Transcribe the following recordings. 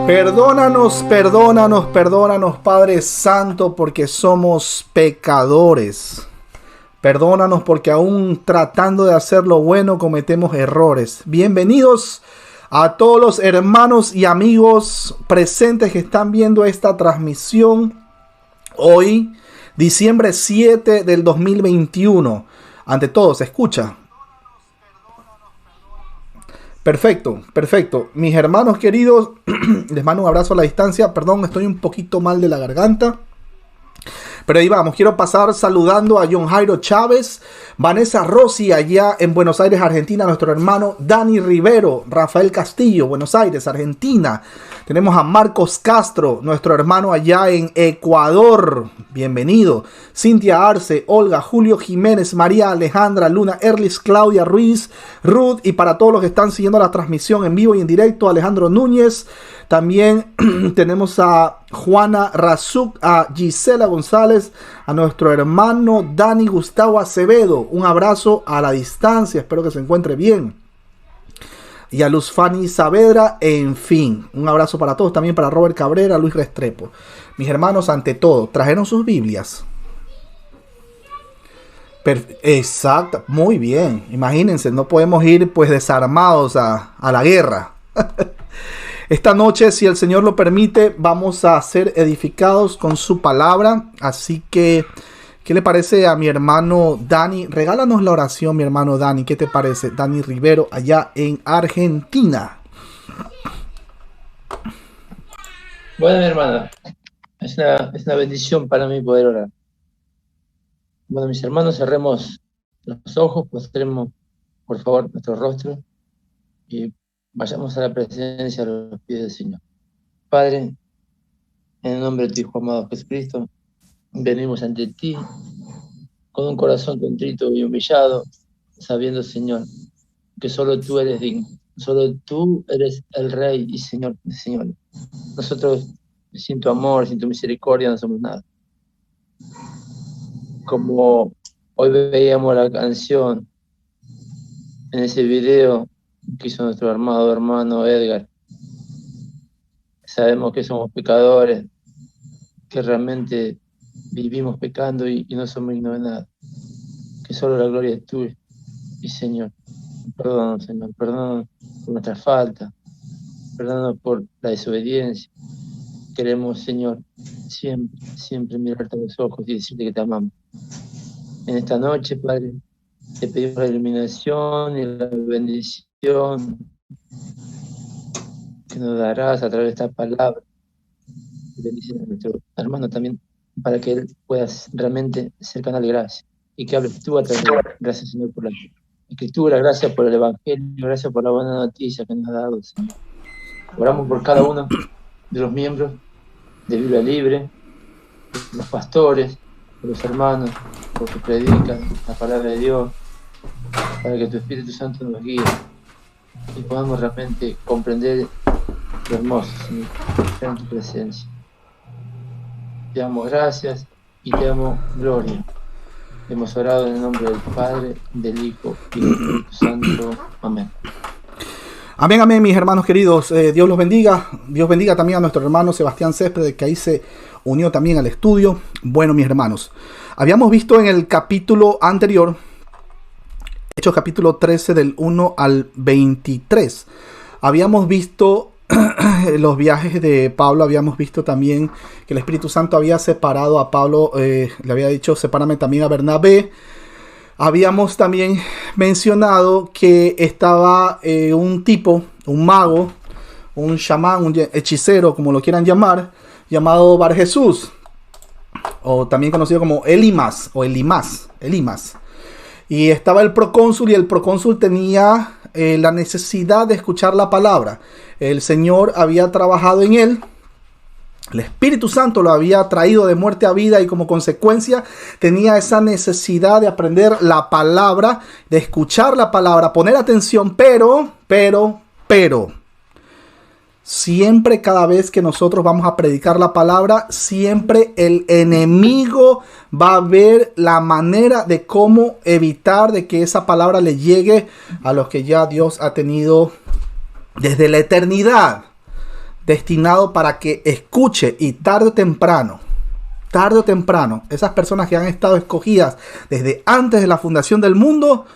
Perdónanos, perdónanos, perdónanos, Padre Santo, porque somos pecadores. Perdónanos porque aún tratando de hacer lo bueno cometemos errores. Bienvenidos a todos los hermanos y amigos presentes que están viendo esta transmisión hoy, diciembre 7 del 2021. Ante todo, ¿se escucha? Perfecto, perfecto. Mis hermanos queridos, les mando un abrazo a la distancia. Perdón, estoy un poquito mal de la garganta. Pero ahí vamos, quiero pasar saludando a John Jairo Chávez, Vanessa Rossi allá en Buenos Aires, Argentina, nuestro hermano Dani Rivero, Rafael Castillo, Buenos Aires, Argentina. Tenemos a Marcos Castro, nuestro hermano allá en Ecuador, bienvenido. Cintia Arce, Olga, Julio Jiménez, María Alejandra, Luna Erlis, Claudia Ruiz, Ruth, y para todos los que están siguiendo la transmisión en vivo y en directo, Alejandro Núñez. También tenemos a Juana Razuk, a Gisela González, a nuestro hermano Dani Gustavo Acevedo. Un abrazo a la distancia, espero que se encuentre bien. Y a Luz Fanny Saavedra, en fin. Un abrazo para todos, también para Robert Cabrera, Luis Restrepo. Mis hermanos, ante todo, ¿trajeron sus Biblias? Exacto, muy bien. Imagínense, no podemos ir pues desarmados a la guerra. Esta noche, si el Señor lo permite, vamos a ser edificados con su palabra. Así que, ¿qué le parece a mi hermano Dani? Regálanos la oración, mi hermano Dani. ¿Qué te parece? Dani Rivero, allá en Argentina. Bueno, mi hermana, es una bendición para mí poder orar. Bueno, mis hermanos, cerremos los ojos, postremos, por favor, nuestro rostro y vayamos a la presencia de los pies del Señor. Padre, en el nombre de tu Hijo amado Jesucristo, venimos ante ti con un corazón contrito y humillado, sabiendo, Señor, que solo tú eres digno, solo tú eres el Rey y Señor de señores. Nosotros, sin tu amor, sin tu misericordia, no somos nada. Como hoy veíamos la canción en ese video que hizo nuestro amado hermano Edgar, sabemos que somos pecadores, que realmente vivimos pecando y no somos dignos de nada, que solo la gloria es tuya. Y Señor, perdónanos, Señor, perdónanos por nuestra falta, perdónanos por la desobediencia. Queremos, Señor, siempre mirarte a los ojos y decirte que te amamos. En esta noche, Padre, te pedimos la iluminación y la bendición que nos darás a través de esta palabra. Bendice a nuestro hermano también, para que él pueda realmente ser canal de gracia y que hables tú a través de él. Gracias, Señor, por la Escritura, gracias por el Evangelio, gracias por la buena noticia que nos has dado, Señor. Oramos por cada uno de los miembros de Biblia Libre, los pastores, por los hermanos, porque predican la palabra de Dios, para que tu Espíritu Santo nos guíe y podamos realmente comprender lo hermoso, Señor, en tu presencia. Te damos gracias y te damos gloria. Hemos orado en el nombre del Padre, del Hijo y del Espíritu Santo. Amén. Amén, amén, mis hermanos queridos. Dios los bendiga. Dios bendiga también a nuestro hermano Sebastián Céspedes, que ahí se unió también al estudio. Bueno, mis hermanos, habíamos visto en el capítulo anterior, Hechos capítulo 13 del 1 al 23. Habíamos visto los viajes de Pablo, habíamos visto también que el Espíritu Santo había separado a Pablo, le había dicho, sepárame también a Bernabé. Habíamos también mencionado que estaba un tipo, un mago, un chamán, un hechicero, como lo quieran llamar, llamado Bar Jesús, o también conocido como Elimas, o Elimas. Y estaba el procónsul, y el procónsul tenía la necesidad de escuchar la palabra. El Señor había trabajado en él. El Espíritu Santo lo había traído de muerte a vida y como consecuencia tenía esa necesidad de aprender la palabra, de escuchar la palabra, poner atención, pero, siempre cada vez que nosotros vamos a predicar la palabra, siempre el enemigo va a ver la manera de cómo evitar de que esa palabra le llegue a los que ya Dios ha tenido desde la eternidad. destinado para que escuche, y tarde o temprano, esas personas que han estado escogidas desde antes de la fundación del mundo,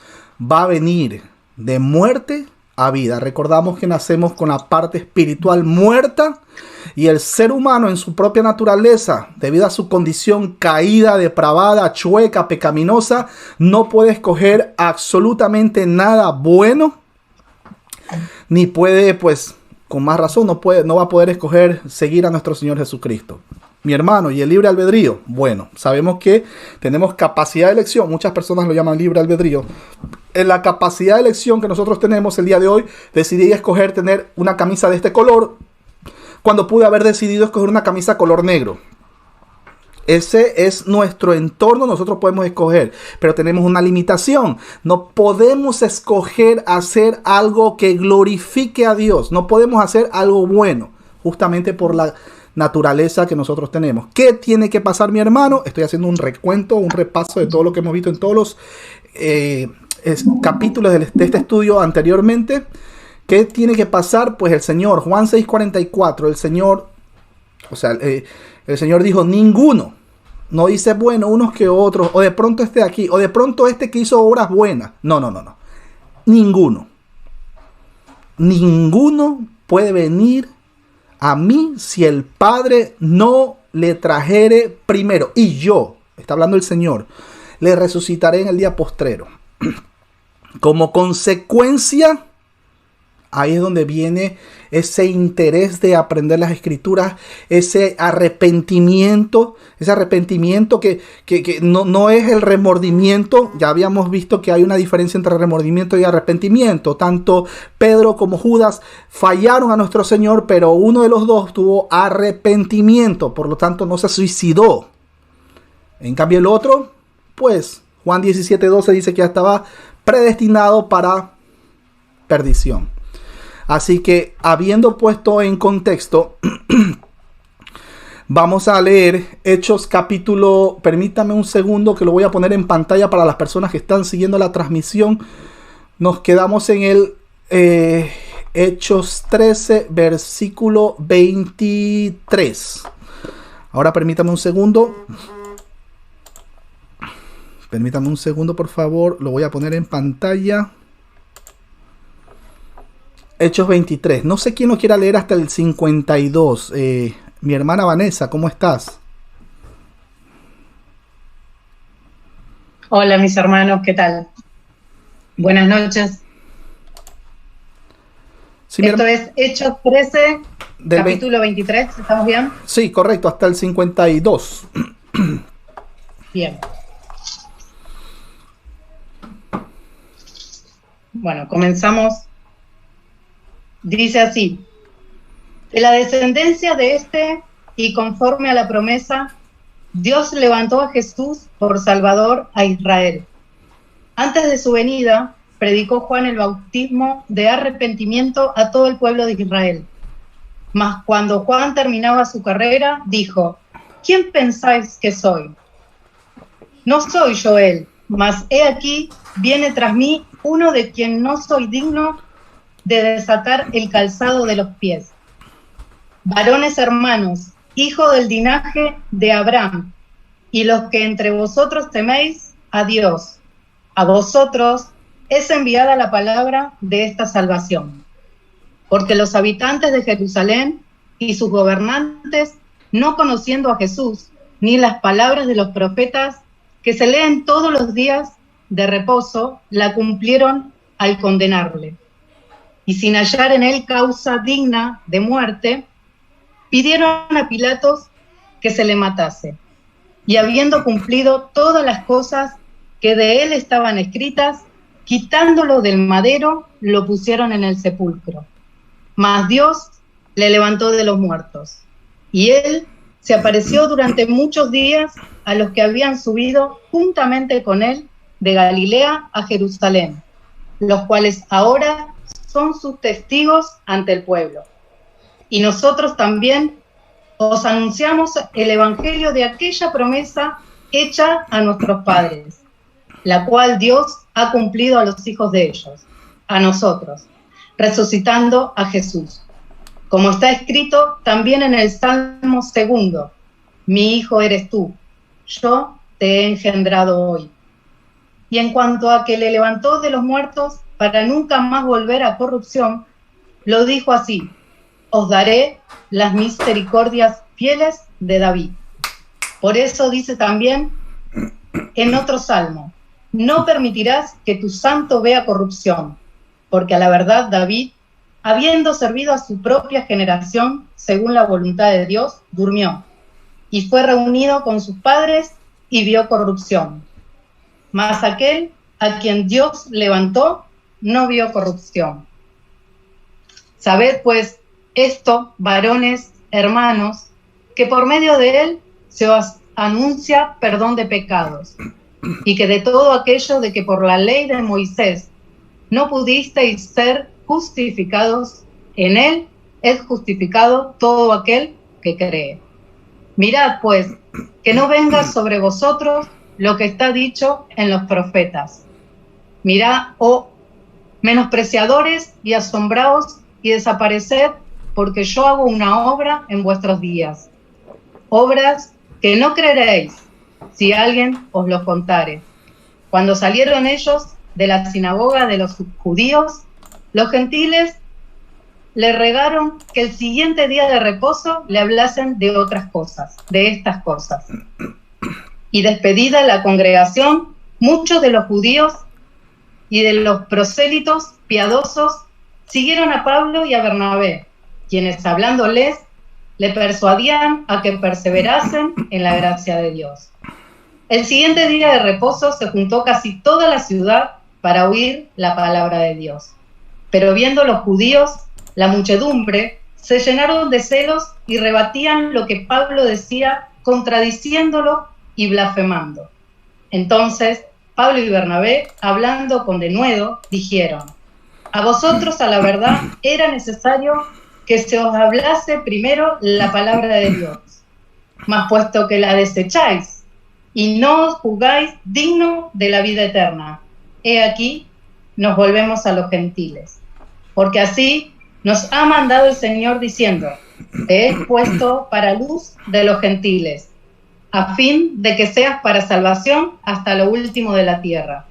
va a venir de muerte a vida. Recordamos que nacemos con la parte espiritual muerta, y el ser humano en su propia naturaleza, debido a su condición caída, depravada, chueca, pecaminosa, no puede escoger absolutamente nada bueno, ni puede, pues, con más razón, no va a poder escoger seguir a nuestro Señor Jesucristo. Mi hermano, ¿y el libre albedrío? Bueno, sabemos que tenemos capacidad de elección. Muchas personas lo llaman libre albedrío. En la capacidad de elección que nosotros tenemos el día de hoy, decidí escoger tener una camisa de este color, cuando pude haber decidido escoger una camisa color negro. Ese es nuestro entorno, nosotros podemos escoger, pero tenemos una limitación. No podemos escoger hacer algo que glorifique a Dios. No podemos hacer algo bueno, justamente por la naturaleza que nosotros tenemos. ¿Qué tiene que pasar, mi hermano? Estoy haciendo un recuento, un repaso de todo lo que hemos visto en todos los capítulos de este estudio anteriormente. ¿Qué tiene que pasar? Pues el Señor, Juan 6:44, el Señor dijo, ninguno, no dice, bueno, unos que otros, o de pronto este de aquí, o de pronto este que hizo obras buenas. No. Ninguno puede venir a mí si el Padre no le trajere primero. Y yo, está hablando el Señor, le resucitaré en el día postrero. Como consecuencia, ahí es donde viene ese interés de aprender las Escrituras, ese arrepentimiento que no es el remordimiento. Ya habíamos visto que hay una diferencia entre remordimiento y arrepentimiento. Tanto Pedro como Judas fallaron a nuestro Señor, pero uno de los dos tuvo arrepentimiento, por lo tanto no se suicidó. En cambio el otro, pues Juan 17:12 dice que ya estaba predestinado para perdición. Así que, habiendo puesto en contexto, vamos a leer Hechos capítulo, permítame un segundo que lo voy a poner en pantalla para las personas que están siguiendo la transmisión. Nos quedamos en el Hechos 13, versículo 23. Ahora permítame un segundo. Permítame un segundo, por favor. Lo voy a poner en pantalla. Hechos 23. No sé quién lo quiera leer hasta el 52. Mi hermana Vanessa, ¿cómo estás? Hola, mis hermanos, ¿qué tal? Buenas noches. Sí, esto es Hechos 13, capítulo 23. ¿Estamos bien? Sí, correcto, hasta el 52. Bien. Bueno, comenzamos. Dice así: de la descendencia de este y conforme a la promesa, Dios levantó a Jesús por Salvador a Israel. Antes de su venida, predicó Juan el bautismo de arrepentimiento a todo el pueblo de Israel. Mas cuando Juan terminaba su carrera, dijo: ¿quién pensáis que soy? No soy yo él, mas he aquí, viene tras mí uno de quien no soy digno de desatar el calzado de los pies. Varones hermanos, hijo del linaje de Abraham, y los que entre vosotros teméis a Dios, a vosotros es enviada la palabra de esta salvación. Porque los habitantes de Jerusalén y sus gobernantes, no conociendo a Jesús, ni las palabras de los profetas que se leen todos los días de reposo, la cumplieron al condenarle. Y sin hallar en él causa digna de muerte, pidieron a Pilatos que se le matase. Y habiendo cumplido todas las cosas que de él estaban escritas, quitándolo del madero, lo pusieron en el sepulcro. Mas Dios le levantó de los muertos. Y él se apareció durante muchos días a los que habían subido juntamente con él de Galilea a Jerusalén, los cuales ahora son sus testigos ante el pueblo. Y nosotros también os anunciamos el evangelio de aquella promesa hecha a nuestros padres, la cual Dios ha cumplido a los hijos de ellos, a nosotros, resucitando a Jesús, como está escrito también en el Salmo 2, mi hijo eres tú, yo te he engendrado hoy. Y en cuanto a que le levantó de los muertos para nunca más volver a corrupción, lo dijo así: os daré las misericordias fieles de David. Por eso dice también en otro salmo: no permitirás que tu santo vea corrupción, porque a la verdad David, habiendo servido a su propia generación según la voluntad de Dios, durmió y fue reunido con sus padres y vio corrupción. Mas aquel a quien Dios levantó no vio corrupción. Sabed pues esto, varones, hermanos, que por medio de él se os anuncia perdón de pecados, y que de todo aquello de que por la ley de Moisés no pudisteis ser justificados, en él es justificado todo aquel que cree. Mirad pues, que no venga sobre vosotros lo que está dicho en los profetas. Mirad, oh menospreciadores, y asombraos y desapareced, porque yo hago una obra en vuestros días, obras que no creeréis si alguien os lo contare. Cuando salieron ellos de la sinagoga de los judíos, los gentiles le rogaron que el siguiente día de reposo le hablasen de otras cosas, de estas cosas. Y despedida la congregación, muchos de los judíos y de los prosélitos piadosos siguieron a Pablo y a Bernabé, quienes hablándoles le persuadían a que perseverasen en la gracia de Dios. El siguiente día de reposo se juntó casi toda la ciudad para oír la palabra de Dios. Pero viendo los judíos la muchedumbre, se llenaron de celos y rebatían lo que Pablo decía, contradiciéndolo y blasfemando. Entonces Pablo y Bernabé, hablando con denuedo, dijeron: a vosotros a la verdad era necesario que se os hablase primero la palabra de Dios, mas puesto que la desecháis y no os juzgáis digno de la vida eterna, he aquí nos volvemos a los gentiles. Porque así nos ha mandado el Señor diciendo: te he puesto para luz de los gentiles, a fin de que seas para salvación hasta lo último de la tierra.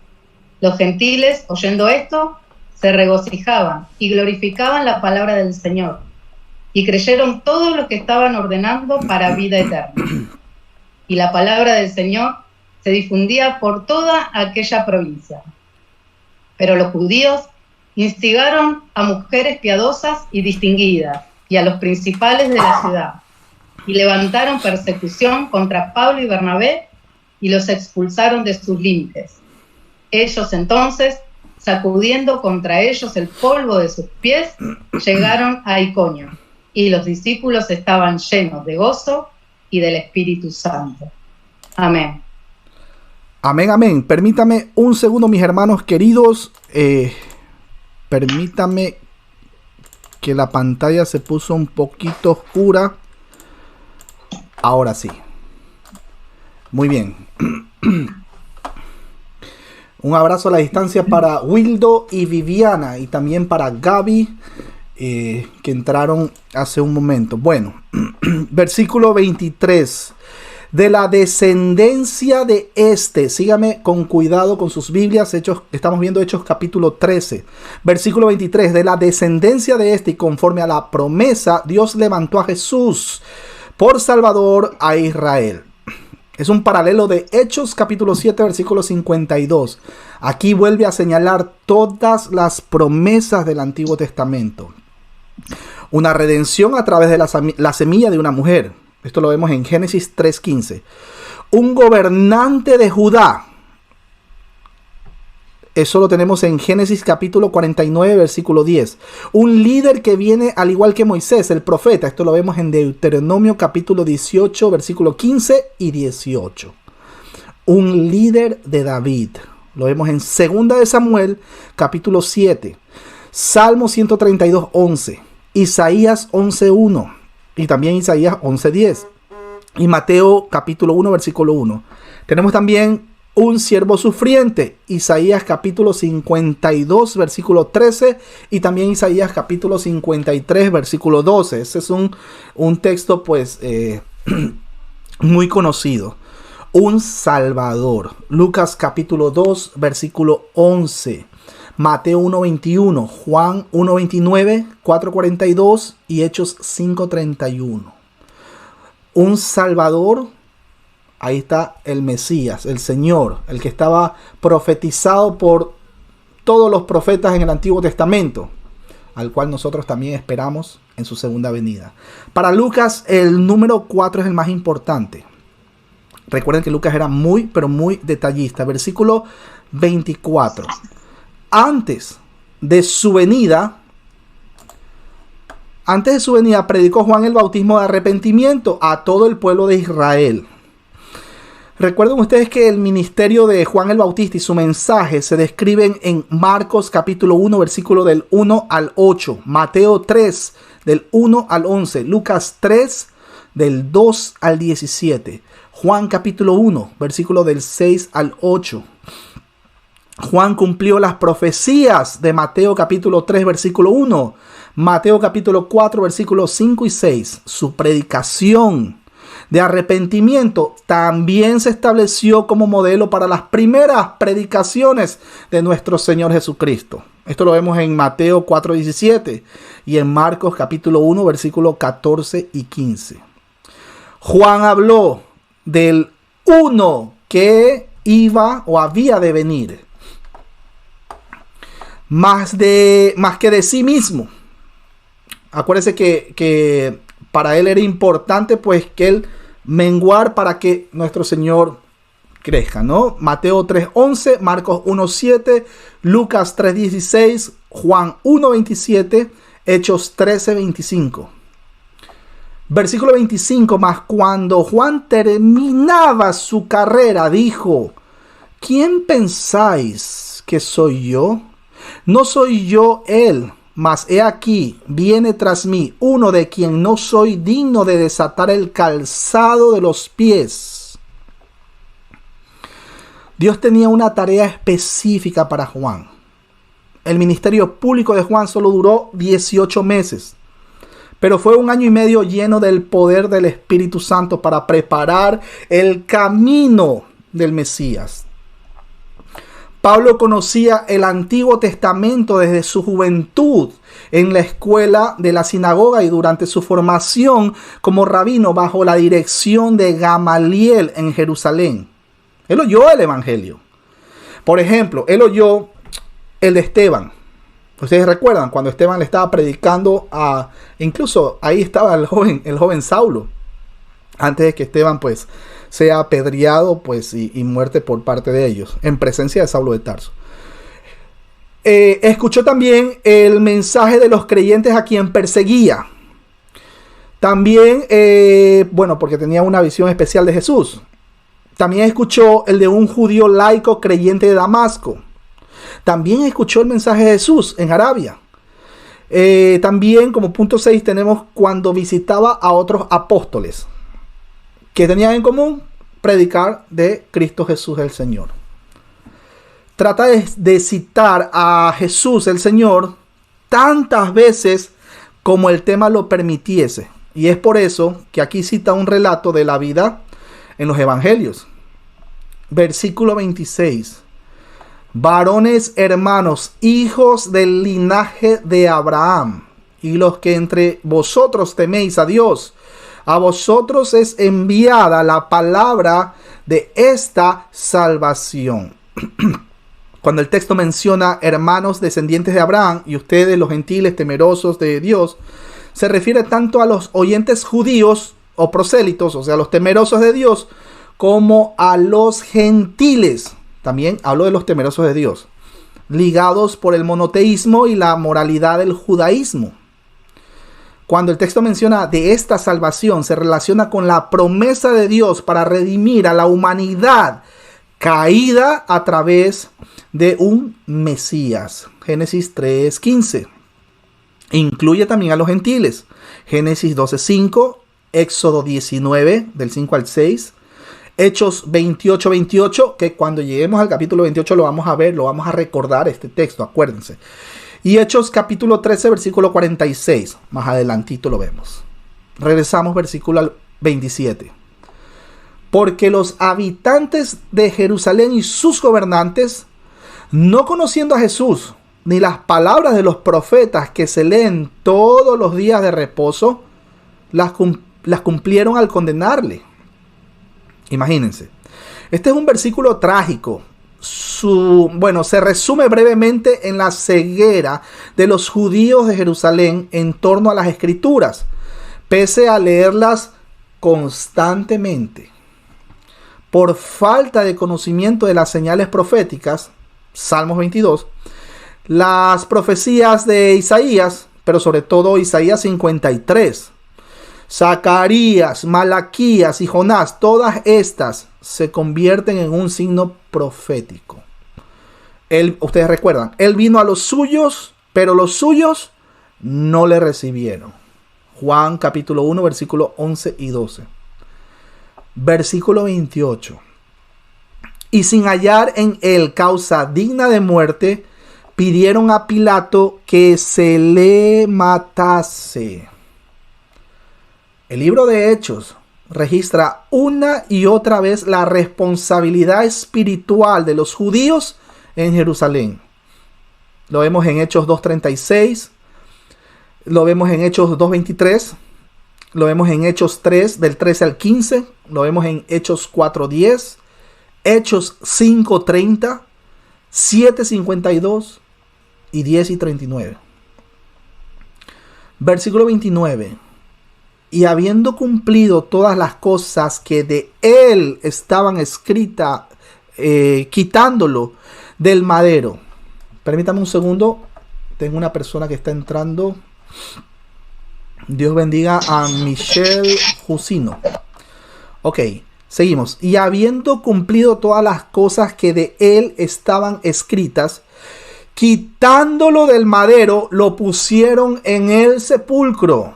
Los gentiles, oyendo esto, se regocijaban y glorificaban la palabra del Señor, y creyeron todos los que estaban ordenando para vida eterna. Y la palabra del Señor se difundía por toda aquella provincia. Pero los judíos instigaron a mujeres piadosas y distinguidas, y a los principales de la ciudad, y levantaron persecución contra Pablo y Bernabé, y los expulsaron de sus límites. Ellos entonces, sacudiendo contra ellos el polvo de sus pies, llegaron a Iconio, y los discípulos estaban llenos de gozo y del Espíritu Santo. Amén. Amén, amén. Permítame un segundo, mis hermanos queridos. Permítame que la pantalla se puso un poquito oscura. Ahora sí. Muy bien. Un abrazo a la distancia para Wildo y Viviana, y también para Gaby, que entraron hace un momento. Bueno, versículo 23. De la descendencia de este, sígame con cuidado con sus Biblias, Hechos, estamos viendo Hechos capítulo 13, versículo 23, de la descendencia de este y conforme a la promesa, Dios levantó a Jesús por Salvador a Israel. Es un paralelo de Hechos capítulo 7, versículo 52. Aquí vuelve a señalar todas las promesas del Antiguo Testamento. Una redención a través de la semilla de una mujer. Esto lo vemos en Génesis 3:15. Un gobernante de Judá. Eso lo tenemos en Génesis capítulo 49, versículo 10. Un líder que viene al igual que Moisés, el profeta. Esto lo vemos en Deuteronomio capítulo 18, versículo 15 y 18. Un líder de David. Lo vemos en 2 de Samuel capítulo 7. Salmo 132, 11. Isaías 11:1. Y también Isaías 11:10. Y Mateo capítulo 1, versículo 1. Tenemos también un siervo sufriente. Isaías capítulo 52, versículo 13, y también Isaías capítulo 53, versículo 12. Ese es un texto pues muy conocido. Un Salvador. Lucas capítulo 2, versículo 11. Mateo 1:21, Juan 1:29, 4:42 y Hechos 5:31. Un Salvador. Ahí está el Mesías, el Señor, el que estaba profetizado por todos los profetas en el Antiguo Testamento, al cual nosotros también esperamos en su segunda venida. Para Lucas, el número 4 es el más importante. Recuerden que Lucas era muy, pero muy detallista. Versículo 24. Antes de su venida, predicó Juan el bautismo de arrepentimiento a todo el pueblo de Israel. Recuerden ustedes que el ministerio de Juan el Bautista y su mensaje se describen en Marcos capítulo 1, versículo del 1 al 8, Mateo 3, del 1 al 11, Lucas 3, del 2 al 17, Juan capítulo 1, versículo del 6 al 8. Juan cumplió las profecías de Mateo capítulo 3, versículo 1, Mateo capítulo 4, versículos 5 y 6. Su predicación de arrepentimiento también se estableció como modelo para las primeras predicaciones de nuestro Señor Jesucristo. Esto lo vemos en Mateo 4:17 y en Marcos capítulo 1, versículos 14 y 15. Juan habló del uno que iba o había de venir, más que de sí mismo. Acuérdense que para él era importante pues que él menguar para que nuestro Señor crezca, ¿no? Mateo 3:11, Marcos 1:7, Lucas 3:16, Juan 1:27, Hechos 13:25. Versículo 25, mas cuando Juan terminaba su carrera, dijo: ¿quién pensáis que soy yo? No soy yo él, mas he aquí, viene tras mí uno de quien no soy digno de desatar el calzado de los pies. Dios tenía una tarea específica para Juan. El ministerio público de Juan solo duró 18 meses, pero fue 1 año y medio lleno del poder del Espíritu Santo para preparar el camino del Mesías. Pablo conocía el Antiguo Testamento desde su juventud en la escuela de la sinagoga y durante su formación como rabino bajo la dirección de Gamaliel en Jerusalén. Él oyó el Evangelio. Por ejemplo, él oyó el de Esteban. Ustedes recuerdan cuando Esteban le estaba predicando incluso ahí estaba el joven Saulo, antes de que Esteban pues sea apedreado pues y muerte por parte de ellos, en presencia de Saulo de Tarso. Escuchó también el mensaje de los creyentes a quien perseguía. También, porque tenía una visión especial de Jesús. También escuchó el de un judío laico creyente de Damasco. También escuchó el mensaje de Jesús en Arabia. También, como punto 6, tenemos cuando visitaba a otros apóstoles que tenían en común predicar de Cristo Jesús el Señor. Trata de citar a Jesús el Señor tantas veces como el tema lo permitiese. Y es por eso que aquí cita un relato de la vida en los evangelios. Versículo 26. Varones hermanos, hijos del linaje de Abraham, y los que entre vosotros teméis a Dios, a vosotros es enviada la palabra de esta salvación. Cuando el texto menciona hermanos descendientes de Abraham y ustedes los gentiles temerosos de Dios, se refiere tanto a los oyentes judíos o prosélitos, o sea, los temerosos de Dios, como a los gentiles. También hablo de los temerosos de Dios, ligados por el monoteísmo y la moralidad del judaísmo. Cuando el texto menciona de esta salvación, se relaciona con la promesa de Dios para redimir a la humanidad caída a través de un Mesías. Génesis 3:15. Incluye también a los gentiles. Génesis 12:5, Éxodo 19, del 5 al 6, Hechos 28, que cuando lleguemos al capítulo 28 lo vamos a ver, lo vamos a recordar este texto, acuérdense. Y Hechos capítulo 13, versículo 46, más adelantito lo vemos. Regresamos, versículo 27. Porque los habitantes de Jerusalén y sus gobernantes, no conociendo a Jesús, ni las palabras de los profetas que se leen todos los días de reposo, las cumplieron al condenarle. Imagínense. Este es un versículo trágico. Se resume brevemente en la ceguera de los judíos de Jerusalén en torno a las escrituras, pese a leerlas constantemente. Por falta de conocimiento de las señales proféticas, Salmos 22, las profecías de Isaías, pero sobre todo Isaías 53, Zacarías, Malaquías y Jonás, todas estas se convierten en un signo profético. Ustedes recuerdan, él vino a los suyos, pero los suyos no le recibieron. Juan capítulo 1, versículo 11 y 12. Versículo 28. Y sin hallar en él causa digna de muerte, pidieron a Pilato que se le matase. El libro de Hechos registra una y otra vez la responsabilidad espiritual de los judíos en Jerusalén. Lo vemos en Hechos 2:36, lo vemos en Hechos 2:23, lo vemos en Hechos 3, del 13 al 15, lo vemos en Hechos 4:10, Hechos 5:30, 7:52 y 10:39. Versículo 29. Y habiendo cumplido todas las cosas que de él estaban escritas, quitándolo del madero. Permítame un segundo. Tengo una persona que está entrando. Dios bendiga a Michelle Jusino. Ok, seguimos. Y habiendo cumplido todas las cosas que de él estaban escritas, quitándolo del madero, lo pusieron en el sepulcro.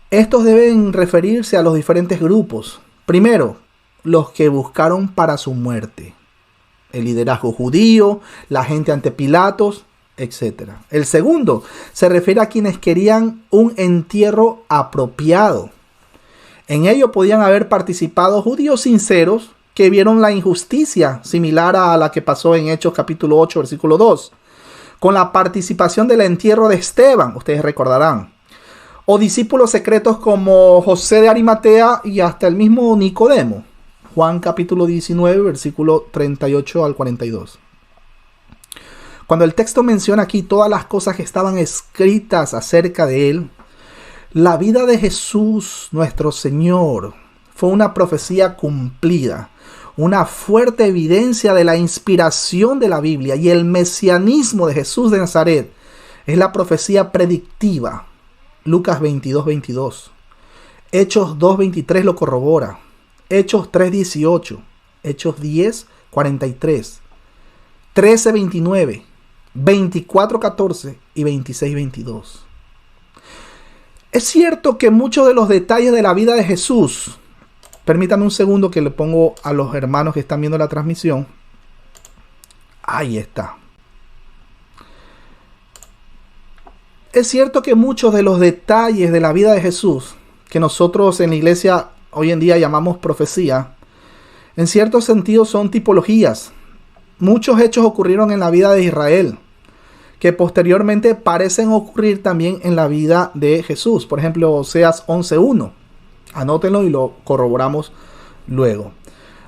Estos deben referirse a los diferentes grupos. Primero, los que buscaron para su muerte. El liderazgo judío, la gente ante Pilatos, etc. El segundo se refiere a quienes querían un entierro apropiado. En ello podían haber participado judíos sinceros que vieron la injusticia similar a la que pasó en Hechos capítulo 8, versículo 2, con la participación del entierro de Esteban, ustedes recordarán. O discípulos secretos como José de Arimatea y hasta el mismo Nicodemo. Juan capítulo 19, versículo 38 al 42. Cuando el texto menciona aquí todas las cosas que estaban escritas acerca de él, la vida de Jesús, nuestro Señor, fue una profecía cumplida, una fuerte evidencia de la inspiración de la Biblia, y el mesianismo de Jesús de Nazaret es la profecía predictiva. Lucas 22:22. Hechos 2:23 lo corrobora. Hechos 3:18. Hechos 10:43. 13:29. 24:14 y 26:22. Es cierto que muchos de los detalles de la vida de Jesús, permítame un segundo que le pongo a los hermanos que están viendo la transmisión. Ahí está. Es cierto que muchos de los detalles de la vida de Jesús, que nosotros en la iglesia hoy en día llamamos profecía, en cierto sentido son tipologías. Muchos hechos ocurrieron en la vida de Israel, que posteriormente parecen ocurrir también en la vida de Jesús. Por ejemplo, Oseas 11:1. Anótenlo y lo corroboramos luego.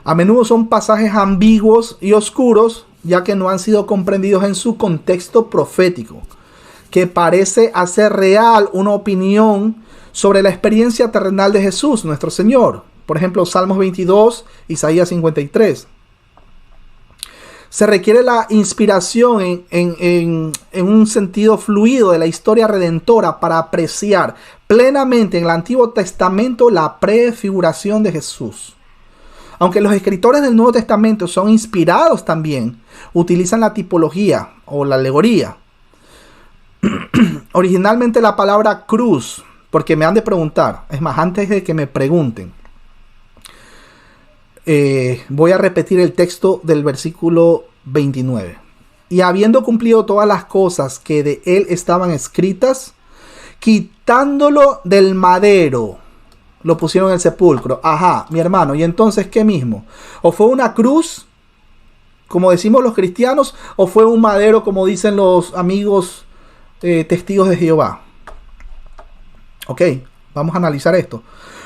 A menudo son pasajes ambiguos y oscuros, ya que no han sido comprendidos en su contexto profético, que parece hacer real una opinión sobre la experiencia terrenal de Jesús, nuestro Señor. Por ejemplo, Salmos 22, Isaías 53. Se requiere la inspiración en un sentido fluido de la historia redentora para apreciar plenamente en el Antiguo Testamento la prefiguración de Jesús. Aunque los escritores del Nuevo Testamento son inspirados también, utilizan la tipología o la alegoría. Originalmente la palabra cruz, porque me han de preguntar, es más, antes de que me pregunten, voy a repetir el texto del versículo 29. Y habiendo cumplido todas las cosas que de él estaban escritas, quitándolo del madero, lo pusieron en el sepulcro. Ajá, mi hermano, ¿y entonces qué mismo? ¿O fue una cruz, como decimos los cristianos, o fue un madero, como dicen los amigos testigos de Jehová? Ok, vamos a analizar esto.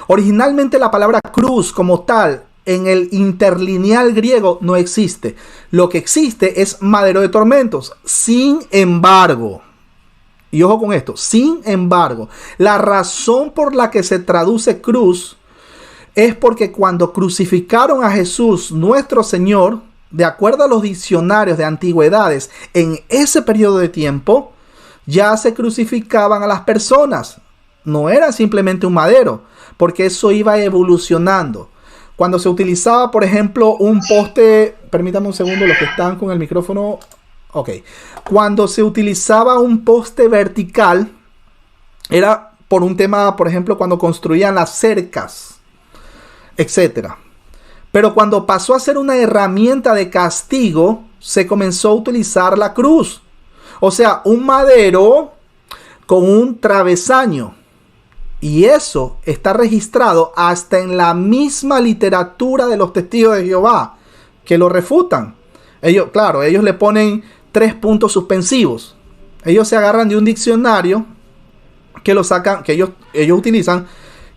Originalmente la palabra cruz como tal en el interlineal griego no existe. Lo que existe es madero de tormentos. Sin embargo, y ojo con esto, sin embargo, la razón por la que se traduce cruz es porque cuando crucificaron a Jesús, nuestro Señor, de acuerdo a los diccionarios de antigüedades, en ese periodo de tiempo, ya se crucificaban a las personas. No era simplemente un madero, porque eso iba evolucionando. Cuando se utilizaba, por ejemplo, un poste, permítame un segundo, los que están con el micrófono, ok. Cuando se utilizaba un poste vertical, era por un tema, por ejemplo, cuando construían las cercas, etcétera. Pero cuando pasó a ser una herramienta de castigo, se comenzó a utilizar la cruz. O sea, un madero con un travesaño. Y eso está registrado hasta en la misma literatura de los testigos de Jehová, que lo refutan. Ellos, claro, ellos le ponen 3 puntos suspensivos. Ellos se agarran de un diccionario que lo sacan, que ellos utilizan,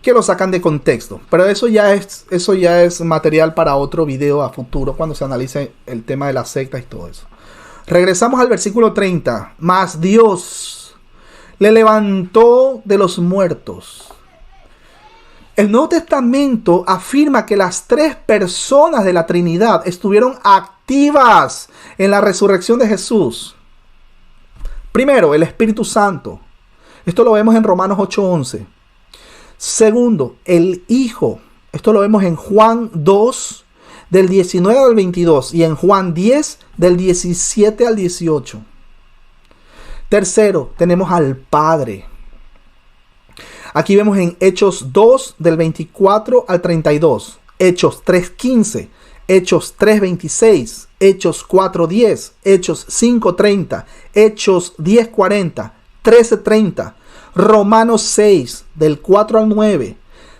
que lo sacan de contexto. Pero eso ya es material para otro video a futuro, cuando se analice el tema de las sectas y todo eso. Regresamos al versículo 30. Mas Dios le levantó de los muertos. El Nuevo Testamento afirma que las 3 personas de la Trinidad estuvieron activas en la resurrección de Jesús. Primero, el Espíritu Santo. Esto lo vemos en Romanos 8:11. Segundo, el Hijo. Esto lo vemos en Juan 2, del 19 al 22, y en Juan 10, del 17 al 18. Tercero, tenemos al Padre. Aquí vemos en Hechos 2, del 24 al 32, Hechos 3:15, Hechos 3:26, Hechos 4:10, Hechos 5:30, Hechos 10:40, 13:30, Romanos 6, del 4 al 9,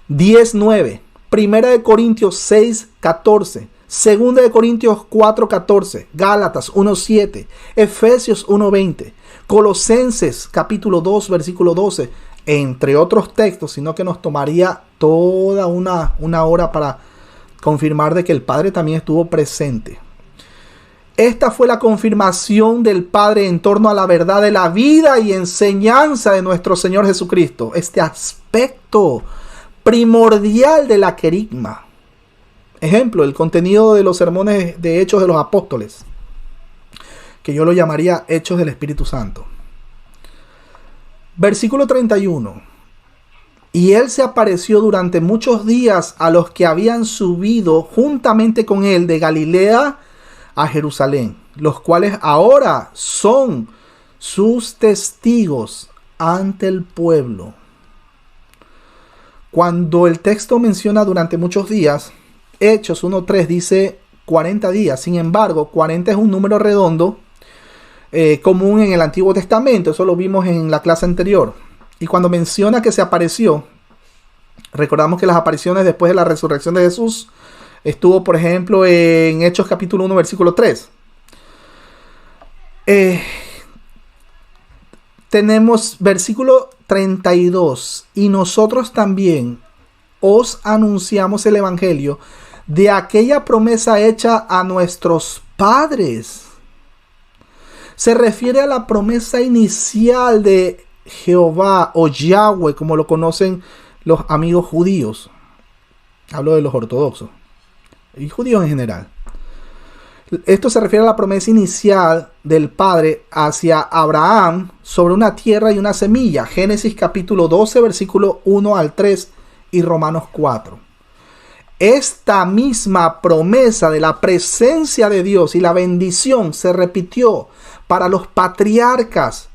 10:9, Primera de Corintios 6:14, Segunda de Corintios 4:14, Gálatas 1:7, Efesios 1:20, Colosenses capítulo 2, versículo 12, entre otros textos, sino que nos tomaría toda una hora para confirmar de que el Padre también estuvo presente. Esta fue la confirmación del Padre en torno a la verdad de la vida y enseñanza de nuestro Señor Jesucristo. Este aspecto primordial de la querigma. Ejemplo, el contenido de los sermones de Hechos de los Apóstoles, que yo lo llamaría Hechos del Espíritu Santo. Versículo 31. Y él se apareció durante muchos días a los que habían subido juntamente con él de Galilea a Jerusalén, los cuales ahora son sus testigos ante el pueblo. Cuando el texto menciona durante muchos días, Hechos 1:3 dice 40 días. Sin embargo, 40 es un número redondo común en el Antiguo Testamento. Eso lo vimos en la clase anterior. Y cuando menciona que se apareció, recordamos que las apariciones después de la resurrección de Jesús estuvo, por ejemplo, en Hechos capítulo 1, versículo 3. Tenemos versículo 32. Y nosotros también os anunciamos el evangelio de aquella promesa hecha a nuestros padres. Se refiere a la promesa inicial de Jehová o Yahweh, como lo conocen los amigos judíos. Hablo de los ortodoxos y judíos en general. Esto se refiere a la promesa inicial del Padre hacia Abraham sobre una tierra y una semilla. Génesis capítulo 12, versículo 1 al 3 y Romanos 4. Esta misma promesa de la presencia de Dios y la bendición se repitió para los patriarcas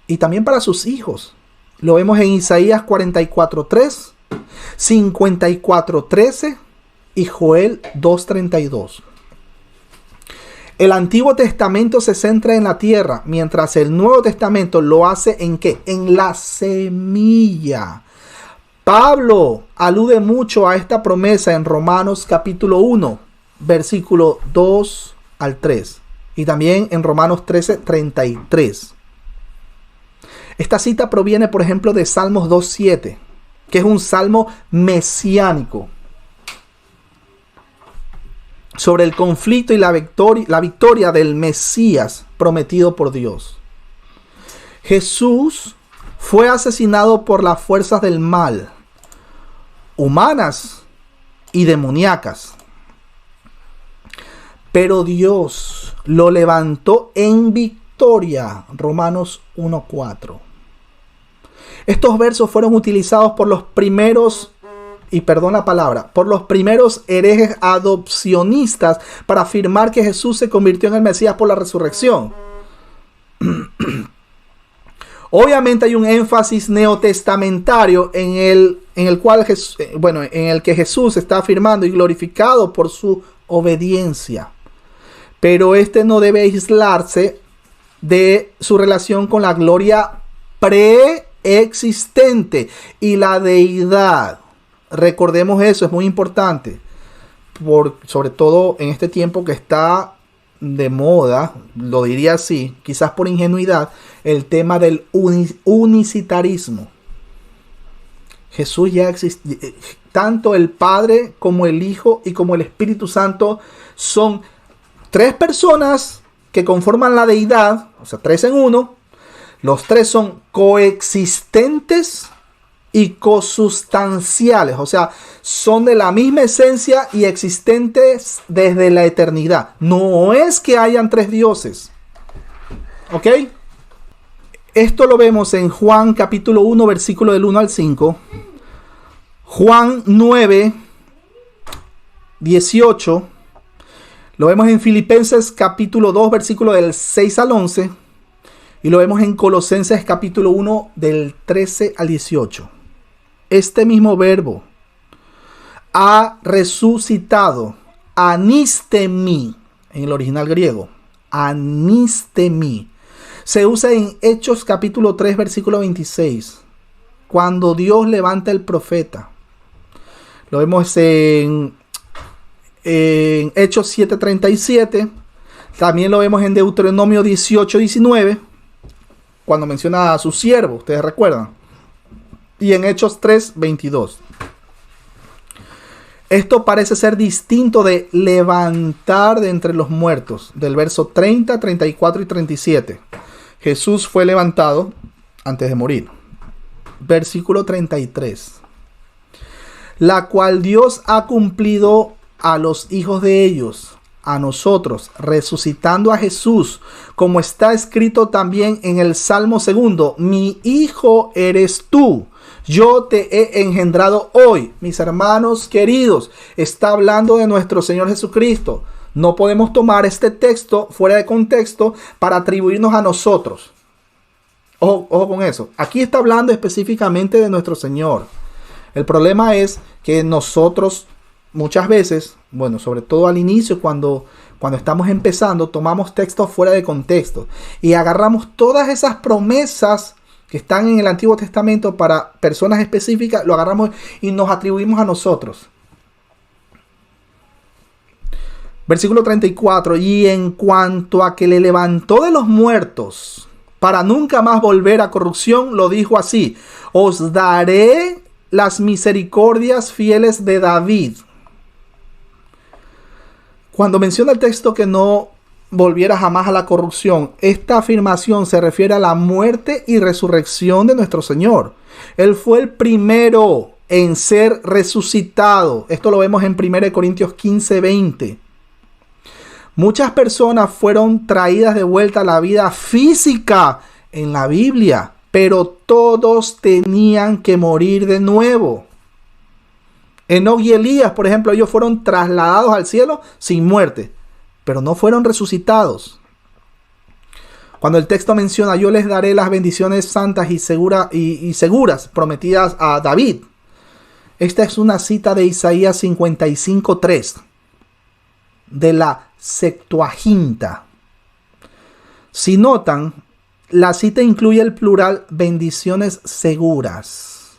y también para sus hijos. Lo vemos en Isaías 44:3, 54:13 y Joel 2:32. El Antiguo Testamento se centra en la tierra, mientras el Nuevo Testamento lo hace ¿en qué? En la semilla. Pablo alude mucho a esta promesa en Romanos capítulo 1, versículo 2 al 3. Y también en Romanos 13:33. Esta cita proviene, por ejemplo, de Salmos 2:7, que es un salmo mesiánico sobre el conflicto y la victoria del Mesías prometido por Dios. Jesús fue asesinado por las fuerzas del mal, humanas y demoníacas. Pero Dios lo levantó en victoria. Romanos 1:4. Estos versos fueron utilizados por los primeros, y perdón la palabra, por los primeros herejes adopcionistas para afirmar que Jesús se convirtió en el Mesías por la resurrección. Obviamente hay un énfasis neotestamentario en el que Jesús está afirmando y glorificado por su obediencia. Pero este no debe aislarse de su relación con la gloria preexistente y la deidad. Recordemos eso, es muy importante, sobre todo en este tiempo que está de moda, lo diría así, quizás por ingenuidad, el tema del unicitarismo. Jesús ya existe, tanto el Padre como el Hijo y como el Espíritu Santo son tres personas que conforman la deidad, o sea, tres en uno. Los tres son coexistentes y cosustanciales, o sea, son de la misma esencia y existentes desde la eternidad. No es que hayan tres dioses. ¿Ok? Esto lo vemos en Juan capítulo 1, versículo del 1 al 5. Juan 9, 18. Lo vemos en Filipenses capítulo 2, versículo del 6 al 11. Y lo vemos en Colosenses capítulo 1, del 13 al 18. Este mismo verbo ha resucitado, anistemi, en el original griego, anistemi. Se usa en Hechos capítulo 3, versículo 26, cuando Dios levanta el profeta. Lo vemos en Hechos 7:37. También lo vemos en Deuteronomio 18:19, cuando menciona a su siervo, ustedes recuerdan. Y en Hechos 3:22. Esto parece ser distinto de levantar de entre los muertos, del verso 30, 34 y 37. Jesús fue levantado antes de morir. Versículo 33. La cual Dios ha cumplido a los hijos de ellos, a nosotros, resucitando a Jesús, como está escrito también en el Salmo 2: mi hijo eres tú, yo te he engendrado hoy. Mis hermanos queridos, está hablando de nuestro Señor Jesucristo. No podemos tomar este texto fuera de contexto para atribuirnos a nosotros. Ojo con eso. Aquí está hablando específicamente de nuestro Señor. El problema es que nosotros muchas veces, bueno, sobre todo al inicio, cuando estamos empezando, tomamos textos fuera de contexto y agarramos todas esas promesas que están en el Antiguo Testamento para personas específicas, lo agarramos y nos atribuimos a nosotros. Versículo 34. Y en cuanto a que le levantó de los muertos para nunca más volver a corrupción, lo dijo así: os daré las misericordias fieles de David. Cuando menciona el texto que no volviera jamás a la corrupción, esta afirmación se refiere a la muerte y resurrección de nuestro Señor. Él fue el primero en ser resucitado. Esto lo vemos en 1 Corintios 15:20. Muchas personas fueron traídas de vuelta a la vida física en la Biblia, pero todos tenían que morir de nuevo. Enoc y Elías, por ejemplo, ellos fueron trasladados al cielo sin muerte, pero no fueron resucitados. Cuando el texto menciona: yo les daré las bendiciones santas y seguras prometidas a David, Esta es una cita de Isaías 55:3, de la Septuaginta. Si notan, la cita incluye el plural bendiciones seguras,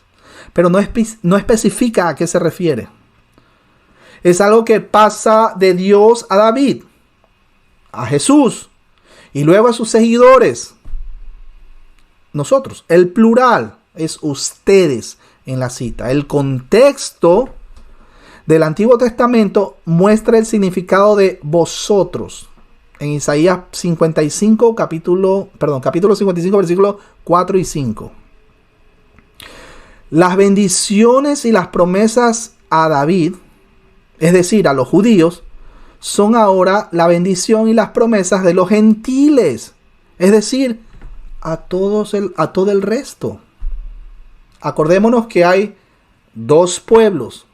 pero no especifica a qué se refiere. Es algo que pasa de Dios a David, a Jesús y luego a sus seguidores. Nosotros, el plural es ustedes en la cita. El contexto del Antiguo Testamento muestra el significado de vosotros. En Isaías 55, capítulo 55, versículos 4 y 5. Las bendiciones y las promesas a David, es decir, a los judíos, son ahora la bendición y las promesas de los gentiles, es decir, a todo el resto. Acordémonos que hay dos pueblos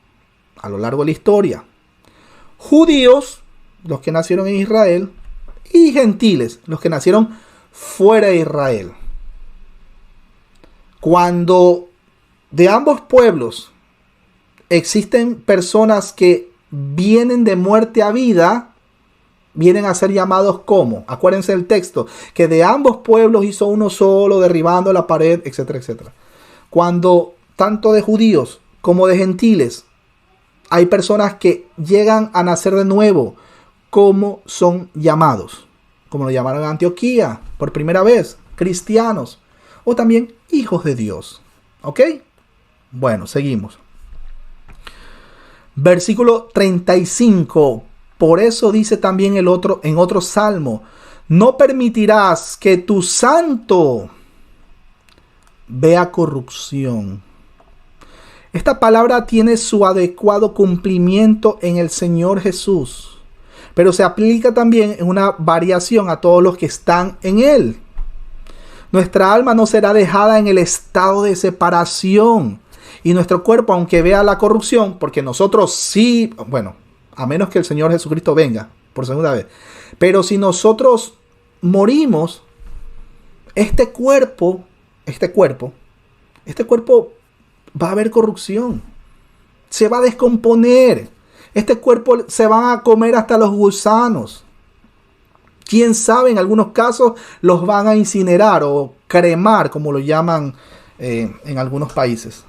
a lo largo de la historia: judíos, los que nacieron en Israel, y gentiles, los que nacieron fuera de Israel. Cuando de ambos pueblos existen personas que vienen de muerte a vida, vienen a ser llamados como, acuérdense del texto, que de ambos pueblos hizo uno solo, derribando la pared, etcétera, etcétera. Cuando tanto de judíos como de gentiles hay personas que llegan a nacer de nuevo, ¿cómo son llamados? Como lo llamaron en Antioquía por primera vez, cristianos, o también hijos de Dios. ¿Ok? Bueno, seguimos. Versículo 35. Por eso dice también en otro salmo: no permitirás que tu santo vea corrupción. Esta palabra tiene su adecuado cumplimiento en el Señor Jesús, pero se aplica también en una variación a todos los que están en Él. Nuestra alma no será dejada en el estado de separación, y nuestro cuerpo, aunque vea la corrupción, porque nosotros sí, bueno, a menos que el Señor Jesucristo venga por segunda vez, pero si nosotros morimos, este cuerpo va a haber corrupción, se va a descomponer. Este cuerpo se van a comer hasta los gusanos. Quién sabe, en algunos casos los van a incinerar o cremar, como lo llaman en algunos países.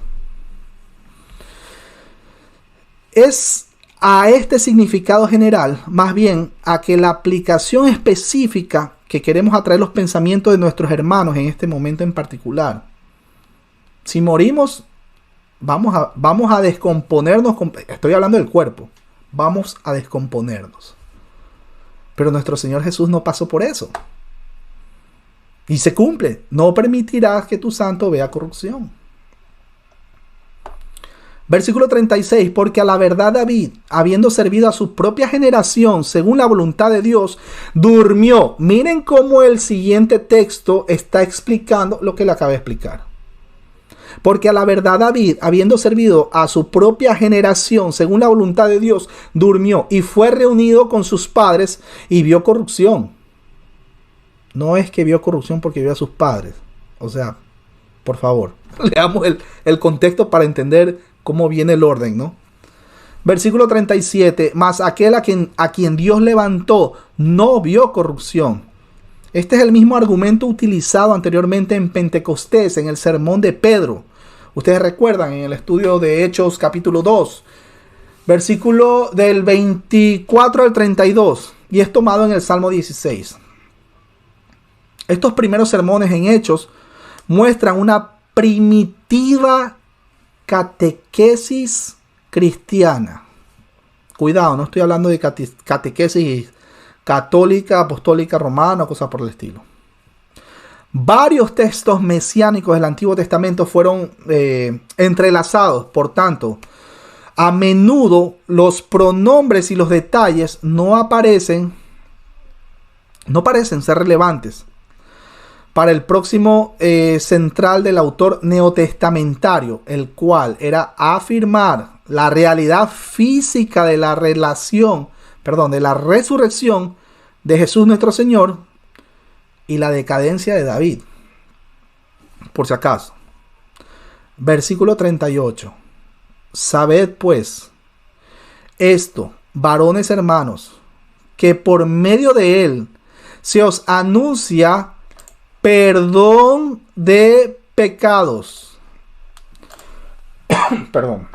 Es a este significado general, más bien a que la aplicación específica que queremos atraer los pensamientos de nuestros hermanos en este momento en particular. Si morimos, vamos a descomponernos. Estoy hablando del cuerpo. Vamos a descomponernos. Pero nuestro Señor Jesús no pasó por eso. Y se cumple. No permitirás que tu santo vea corrupción. Versículo 36. Porque a la verdad David, habiendo servido a su propia generación según la voluntad de Dios, durmió. Miren cómo el siguiente texto está explicando lo que le acabo de explicar. Porque a la verdad David, habiendo servido a su propia generación según la voluntad de Dios, durmió y fue reunido con sus padres y vio corrupción. No es que vio corrupción porque vio a sus padres. O sea, por favor, leamos el contexto para entender cómo viene el orden, ¿no? Versículo 37. Mas aquel a quien Dios levantó no vio corrupción. Este es el mismo argumento utilizado anteriormente en Pentecostés, en el sermón de Pedro. Ustedes recuerdan en el estudio de Hechos capítulo 2, versículo del 24 al 32, y es tomado en el Salmo 16. Estos primeros sermones en Hechos muestran una primitiva catequesis cristiana. Cuidado, no estoy hablando de catequesis católica, apostólica, romana, cosas por el estilo. Varios textos mesiánicos del Antiguo Testamento fueron entrelazados, por tanto, a menudo los pronombres y los detalles no parecen ser relevantes para el próximo central del autor neotestamentario, el cual era afirmar la realidad física de la de la resurrección de Jesús nuestro Señor y la decadencia de David. Por si acaso. Versículo 38. Sabed pues esto, varones hermanos, que por medio de él se os anuncia perdón de pecados. Perdón.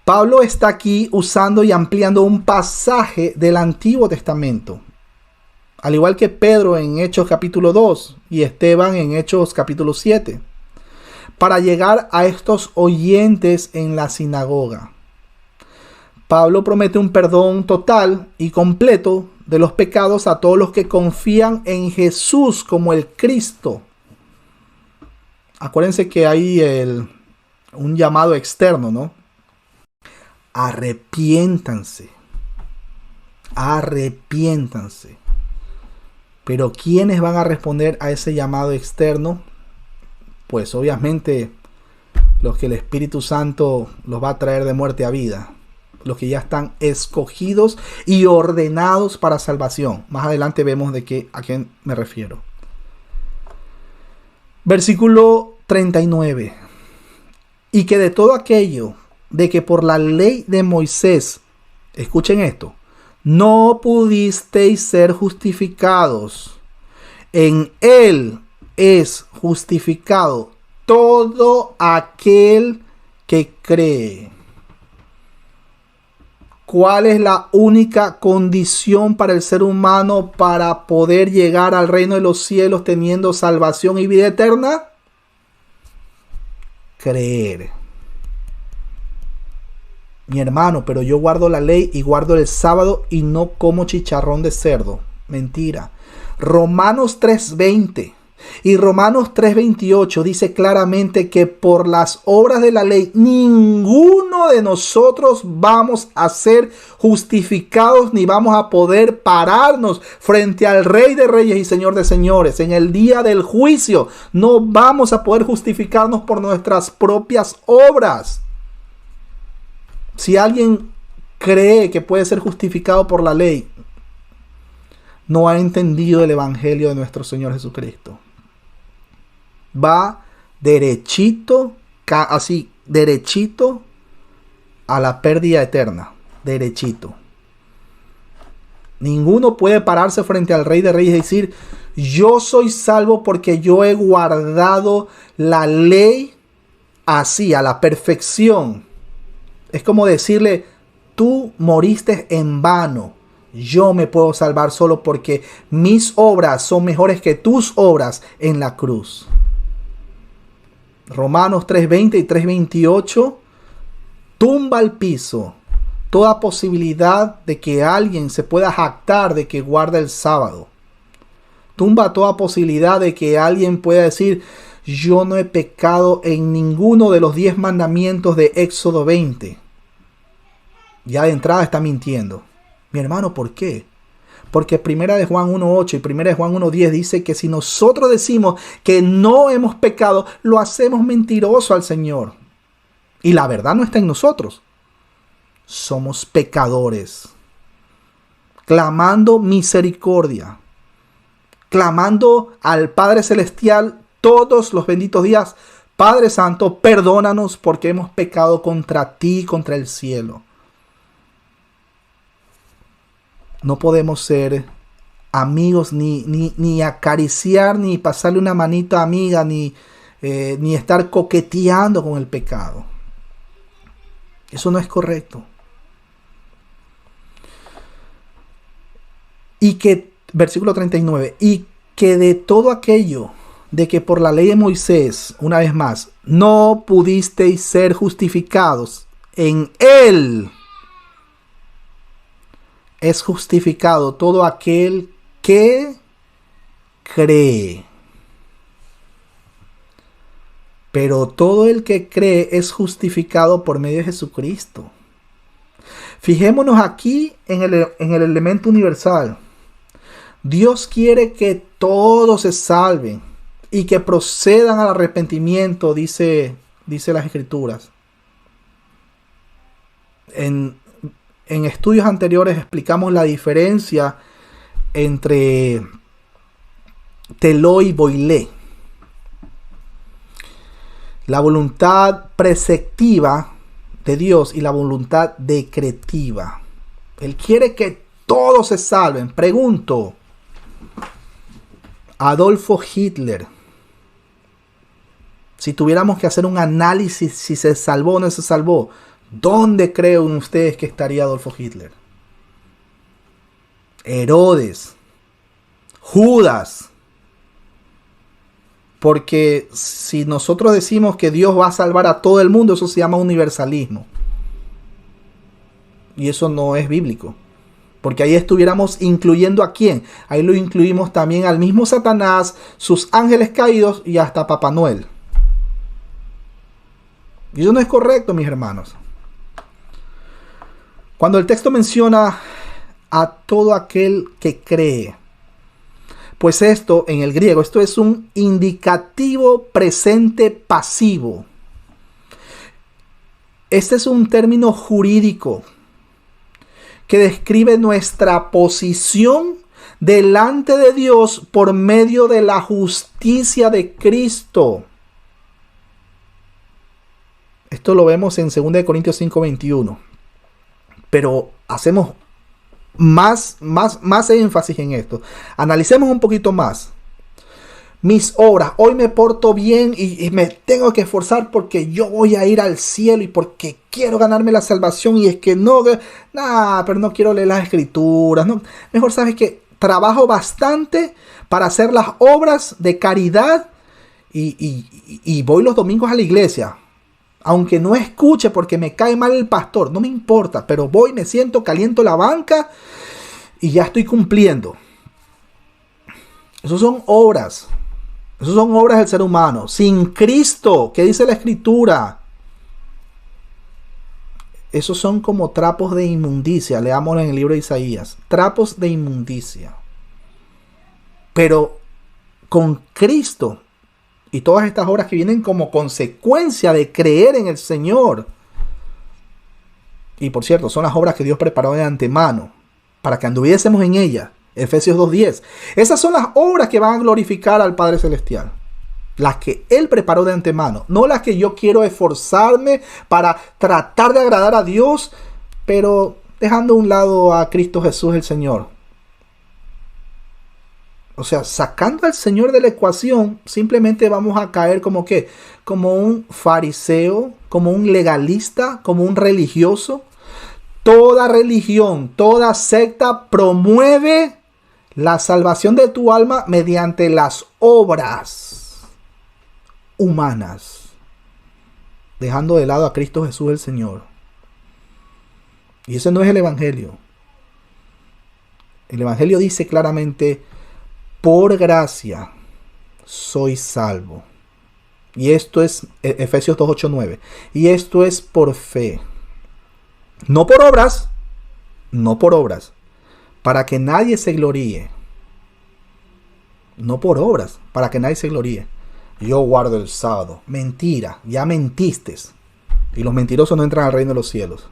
Pablo está aquí usando y ampliando un pasaje del Antiguo Testamento. Al igual que Pedro en Hechos capítulo 2 y Esteban en Hechos capítulo 7. Para llegar a estos oyentes en la sinagoga. Pablo promete un perdón total y completo de los pecados a todos los que confían en Jesús como el Cristo. Acuérdense que hay un llamado externo, ¿no? Arrepiéntanse. Arrepiéntanse. Pero ¿quiénes van a responder a ese llamado externo? Pues obviamente los que el Espíritu Santo los va a traer de muerte a vida. Los que ya están escogidos y ordenados para salvación. Más adelante vemos a quién me refiero. Versículo 39. Y que de todo aquello de que por la ley de Moisés, escuchen esto, no pudisteis ser justificados. En él es justificado todo aquel que cree. ¿Cuál es la única condición para el ser humano para poder llegar al reino de los cielos teniendo salvación y vida eterna? Creer. Mi hermano, pero yo guardo la ley y guardo el sábado y no como chicharrón de cerdo. Mentira. Romanos 3:20 y Romanos 3:28 dice claramente que por las obras de la ley ninguno de nosotros vamos a ser justificados ni vamos a poder pararnos frente al Rey de Reyes y Señor de Señores. En el día del juicio no vamos a poder justificarnos por nuestras propias obras. Si alguien cree que puede ser justificado por la ley, no ha entendido el evangelio de nuestro Señor Jesucristo. Va derechito, así, derechito a la pérdida eterna. Derechito. Ninguno puede pararse frente al Rey de Reyes y decir, yo soy salvo porque yo he guardado la ley así, a la perfección. Es como decirle, tú moriste en vano. Yo me puedo salvar solo porque mis obras son mejores que tus obras en la cruz. Romanos 3:20 y 3:28 tumba al piso toda posibilidad de que alguien se pueda jactar de que guarda el sábado. Tumba toda posibilidad de que alguien pueda decir, yo no he pecado en ninguno de los 10 mandamientos de Éxodo 20. Ya de entrada está mintiendo. Mi hermano, ¿por qué? Porque 1 de Juan 1:8 y 1 de Juan 1:10 dice que si nosotros decimos que no hemos pecado, lo hacemos mentiroso al Señor. Y la verdad no está en nosotros. Somos pecadores. Clamando misericordia. Clamando al Padre Celestial todos los benditos días. Padre Santo, perdónanos porque hemos pecado contra ti, contra el cielo. No podemos ser amigos, ni acariciar, ni pasarle una manita amiga, ni estar coqueteando con el pecado. Eso no es correcto. Y que, versículo 39, y que de todo aquello de que por la ley de Moisés, una vez más, no pudisteis ser justificados, en él es justificado todo aquel que cree. Pero todo el que cree es justificado por medio de Jesucristo. Fijémonos aquí en el elemento universal. Dios quiere que todos se salven y que procedan al arrepentimiento, dice las Escrituras. En estudios anteriores explicamos la diferencia entre teló y boilé. La voluntad preceptiva de Dios y la voluntad decretiva. Él quiere que todos se salven. Pregunto, Adolfo Hitler, si tuviéramos que hacer un análisis si se salvó o no se salvó, ¿dónde creen ustedes que estaría Adolfo Hitler? Herodes, Judas. Porque si nosotros decimos que Dios va a salvar a todo el mundo, eso se llama universalismo. Y eso no es bíblico. Porque ahí estuviéramos incluyendo ¿a quién? Ahí lo incluimos también al mismo Satanás, sus ángeles caídos y hasta Papá Noel. Y eso no es correcto, mis hermanos. Cuando el texto menciona a todo aquel que cree, pues esto en el griego, esto es un indicativo presente pasivo. Este es un término jurídico que describe nuestra posición delante de Dios por medio de la justicia de Cristo. Esto lo vemos en 2 Corintios 5:21. Pero hacemos más énfasis en esto. Analicemos un poquito más. Mis obras, hoy me porto bien y me tengo que esforzar porque yo voy a ir al cielo y porque quiero ganarme la salvación y es que no, pero no quiero leer las escrituras. No. Mejor sabes que trabajo bastante para hacer las obras de caridad y voy los domingos a la iglesia. Aunque no escuche porque me cae mal el pastor, no me importa, pero voy, me siento, caliento la banca y ya estoy cumpliendo. Esos son obras. Esas son obras del ser humano. Sin Cristo, ¿qué dice la Escritura? Esos son como trapos de inmundicia. Leámoslo en el libro de Isaías. Trapos de inmundicia. Pero con Cristo y todas estas obras que vienen como consecuencia de creer en el Señor. Y por cierto, son las obras que Dios preparó de antemano para que anduviésemos en ellas. Efesios 2:10. Esas son las obras que van a glorificar al Padre Celestial. Las que Él preparó de antemano. No las que yo quiero esforzarme para tratar de agradar a Dios, pero dejando a un lado a Cristo Jesús el Señor. O sea, sacando al Señor de la ecuación, simplemente vamos a caer como ¿qué? Como un fariseo, como un legalista, como un religioso. Toda religión, toda secta promueve la salvación de tu alma mediante las obras humanas, dejando de lado a Cristo Jesús el Señor. Y ese no es el Evangelio. El Evangelio dice claramente: por gracia soy salvo. Y esto es Efesios 2:8-9. Y esto es por fe. No por obras. No por obras. Para que nadie se gloríe. No por obras. Para que nadie se gloríe. Yo guardo el sábado. Mentira. Ya mentiste. Y los mentirosos no entran al reino de los cielos.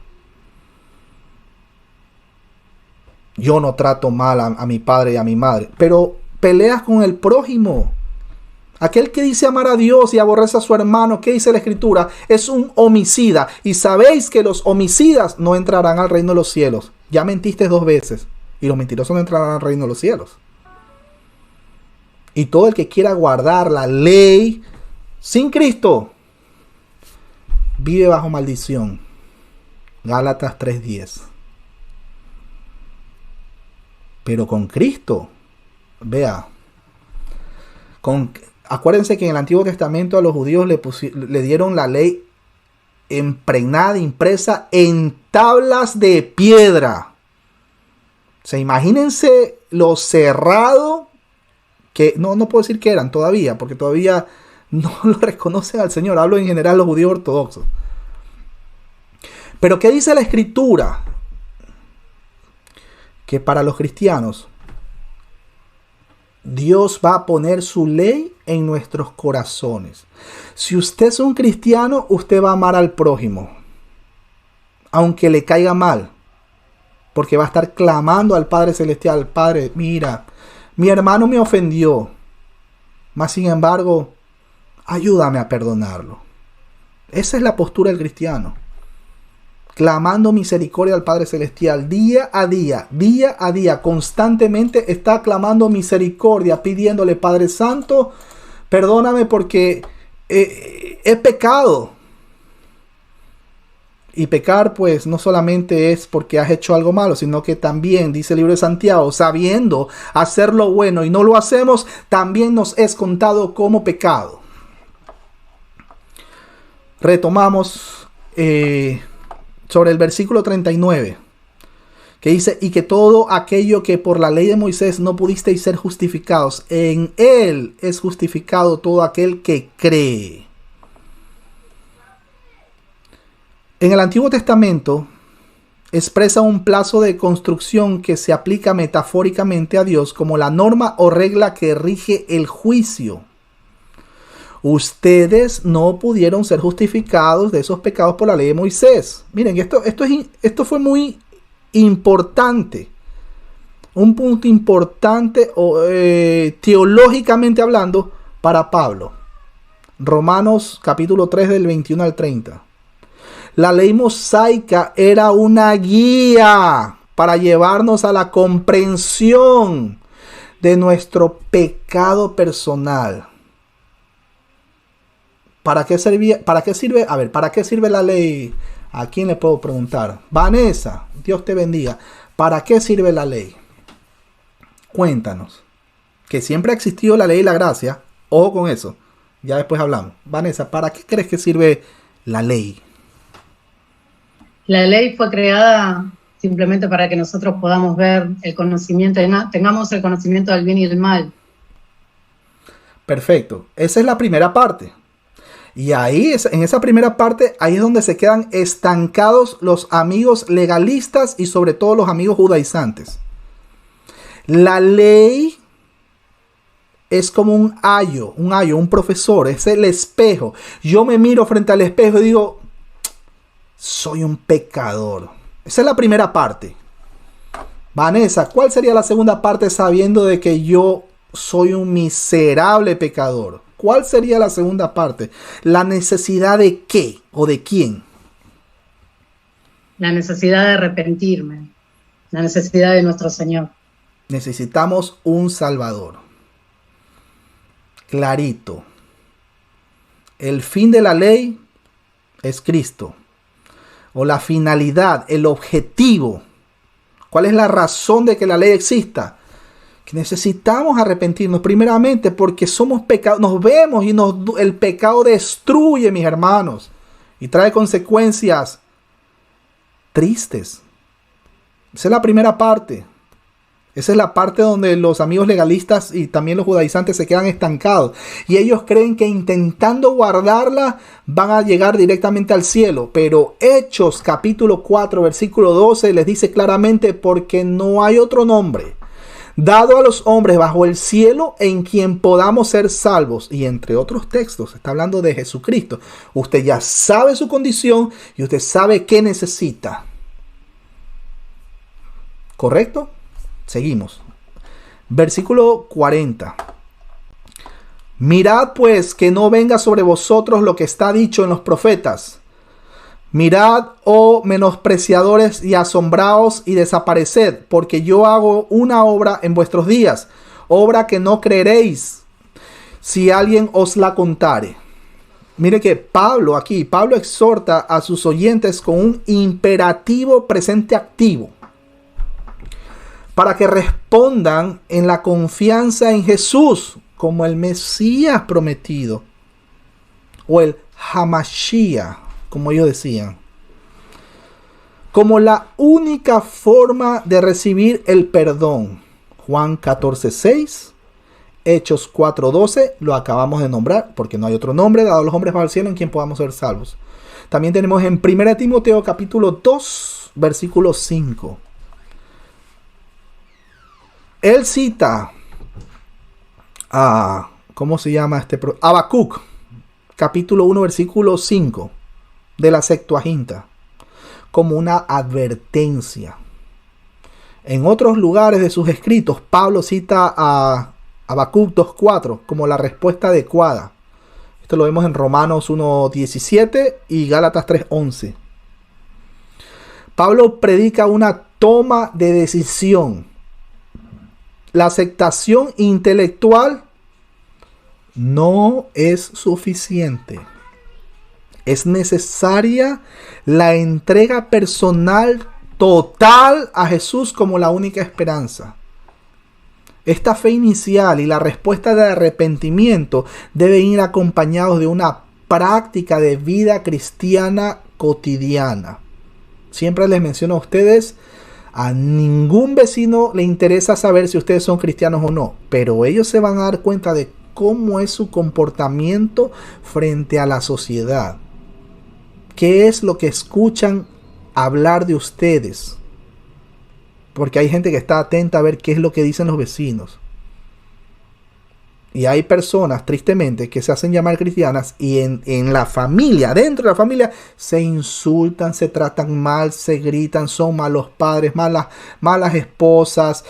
Yo no trato mal a mi padre y a mi madre. Pero peleas con el prójimo. Aquel que dice amar a Dios y aborrece a su hermano, ¿qué dice la Escritura? Es un homicida. Y sabéis que los homicidas no entrarán al reino de los cielos. Ya mentiste 2 veces. Y los mentirosos no entrarán al reino de los cielos. Y todo el que quiera guardar la ley sin Cristo vive bajo maldición. Gálatas 3:10. Pero con Cristo, vea, acuérdense que en el Antiguo Testamento a los judíos le dieron la ley impregnada, impresa en tablas de piedra. O sea, imagínense lo cerrado que, no puedo decir que eran todavía, porque todavía no lo reconocen al Señor. Hablo en general los judíos ortodoxos. Pero ¿qué dice la Escritura? Que para los cristianos Dios va a poner su ley en nuestros corazones. Si usted es un cristiano, usted va a amar al prójimo, aunque le caiga mal, porque va a estar clamando al Padre Celestial: Padre, mira, mi hermano me ofendió, mas sin embargo, ayúdame a perdonarlo. Esa es la postura del cristiano. Clamando misericordia al Padre Celestial. Día a día, constantemente está clamando misericordia, pidiéndole: Padre Santo, perdóname porque he pecado. Y pecar, pues, no solamente es porque has hecho algo malo, sino que también, dice el libro de Santiago, sabiendo hacer lo bueno y no lo hacemos, también nos es contado como pecado. Retomamos sobre el versículo 39, que dice: y que todo aquello que por la ley de Moisés no pudisteis ser justificados, en él es justificado todo aquel que cree. En el Antiguo Testamento expresa un plazo de construcción que se aplica metafóricamente a Dios como la norma o regla que rige el juicio. Ustedes no pudieron ser justificados de esos pecados por la ley de Moisés. Miren, esto fue muy importante. Un punto importante teológicamente hablando para Pablo. Romanos capítulo 3 del 21 al 30. La ley mosaica era una guía para llevarnos a la comprensión de nuestro pecado personal. ¿Para qué servía? ¿Para qué sirve? A ver, ¿para qué sirve la ley? ¿A quién le puedo preguntar? Vanessa, Dios te bendiga. ¿Para qué sirve la ley? Cuéntanos. Que siempre ha existido la ley y la gracia. Ojo con eso. Ya después hablamos. Vanessa, ¿para qué crees que sirve la ley? La ley fue creada simplemente para que nosotros podamos ver el conocimiento, tengamos el conocimiento del bien y del mal. Perfecto. Esa es la primera parte. Y ahí, en esa primera parte, ahí es donde se quedan estancados los amigos legalistas y sobre todo los amigos judaizantes. La ley es como un ayo, un profesor, es el espejo. Yo me miro frente al espejo y digo: soy un pecador. Esa es la primera parte. Vanessa, ¿cuál sería la segunda parte sabiendo de que yo soy un miserable pecador? ¿Cuál sería la segunda parte? ¿La necesidad de qué o de quién? La necesidad de arrepentirme. La necesidad de nuestro Señor. Necesitamos un Salvador. Clarito. El fin de la ley es Cristo. O la finalidad, el objetivo. ¿Cuál es la razón de que la ley exista? Que necesitamos arrepentirnos primeramente porque somos pecados, nos vemos y el pecado destruye, mis hermanos, y trae consecuencias tristes. Esa es la primera parte. Esa es la parte donde los amigos legalistas y también los judaizantes se quedan estancados. Y ellos creen que intentando guardarla van a llegar directamente al cielo. Pero Hechos capítulo 4 versículo 12 les dice claramente: porque no hay otro nombre dado a los hombres bajo el cielo en quien podamos ser salvos. Y entre otros textos está hablando de Jesucristo. Usted ya sabe su condición y usted sabe qué necesita. ¿Correcto? Seguimos. Versículo 40. Mirad pues que no venga sobre vosotros lo que está dicho en los profetas. Mirad, oh menospreciadores, y asombraos y desapareced, porque yo hago una obra en vuestros días, obra que no creeréis si alguien os la contare. Mire que Pablo exhorta a sus oyentes con un imperativo presente activo, para que respondan en la confianza en Jesús como el Mesías prometido, o el Hamashiach, como ellos decían, como la única forma de recibir el perdón. Juan 14:6, Hechos 4:12, lo acabamos de nombrar, porque no hay otro nombre dado a los hombres bajo el cielo en quien podamos ser salvos. También tenemos en 1 Timoteo capítulo 2, versículo 5. Él cita a, ¿cómo se llama Habacuc, capítulo 1, versículo 5 de la Septuaginta, como una advertencia. En otros lugares de sus escritos, Pablo cita a Habacuc 2:4 como la respuesta adecuada. Esto lo vemos en Romanos 1:17 y Gálatas 3:11. Pablo predica una toma de decisión. La aceptación intelectual no es suficiente. Es necesaria la entrega personal total a Jesús como la única esperanza. Esta fe inicial y la respuesta de arrepentimiento deben ir acompañados de una práctica de vida cristiana cotidiana. Siempre les menciono a ustedes, a ningún vecino le interesa saber si ustedes son cristianos o no, pero ellos se van a dar cuenta de cómo es su comportamiento frente a la sociedad. ¿Qué es lo que escuchan hablar de ustedes? Porque hay gente que está atenta a ver qué es lo que dicen los vecinos. Y hay personas, tristemente, que se hacen llamar cristianas y en la familia, dentro de la familia, se insultan, se tratan mal, se gritan, son malos padres, malas esposas,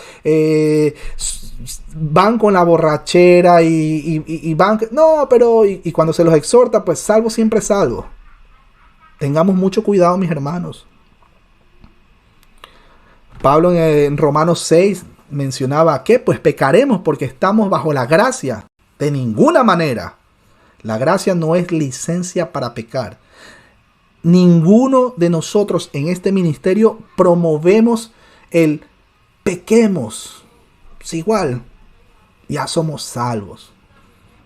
van con la borrachera y van... No, pero... Y cuando se los exhorta, pues salvo siempre salvo. Tengamos mucho cuidado, mis hermanos. Pablo en Romanos 6 mencionaba que pues pecaremos porque estamos bajo la gracia. De ninguna manera. La gracia no es licencia para pecar. Ninguno de nosotros en este ministerio promovemos el pequemos. Es igual. Ya somos salvos.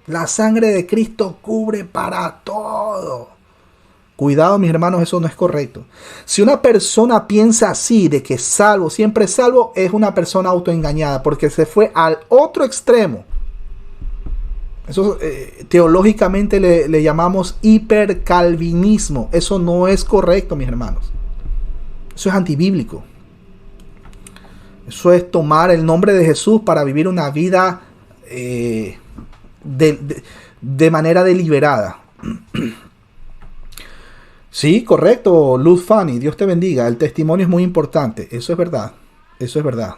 La sangre de Cristo cubre para todo. Cuidado, mis hermanos, eso no es correcto. Si una persona piensa así, de que salvo, siempre salvo, es una persona autoengañada, porque se fue al otro extremo. Eso teológicamente le llamamos hipercalvinismo. Eso no es correcto, mis hermanos. Eso es antibíblico. Eso es tomar el nombre de Jesús para vivir una vida de manera deliberada. Sí, correcto, Luz Fanny, Dios te bendiga. El testimonio es muy importante, eso es verdad, eso es verdad.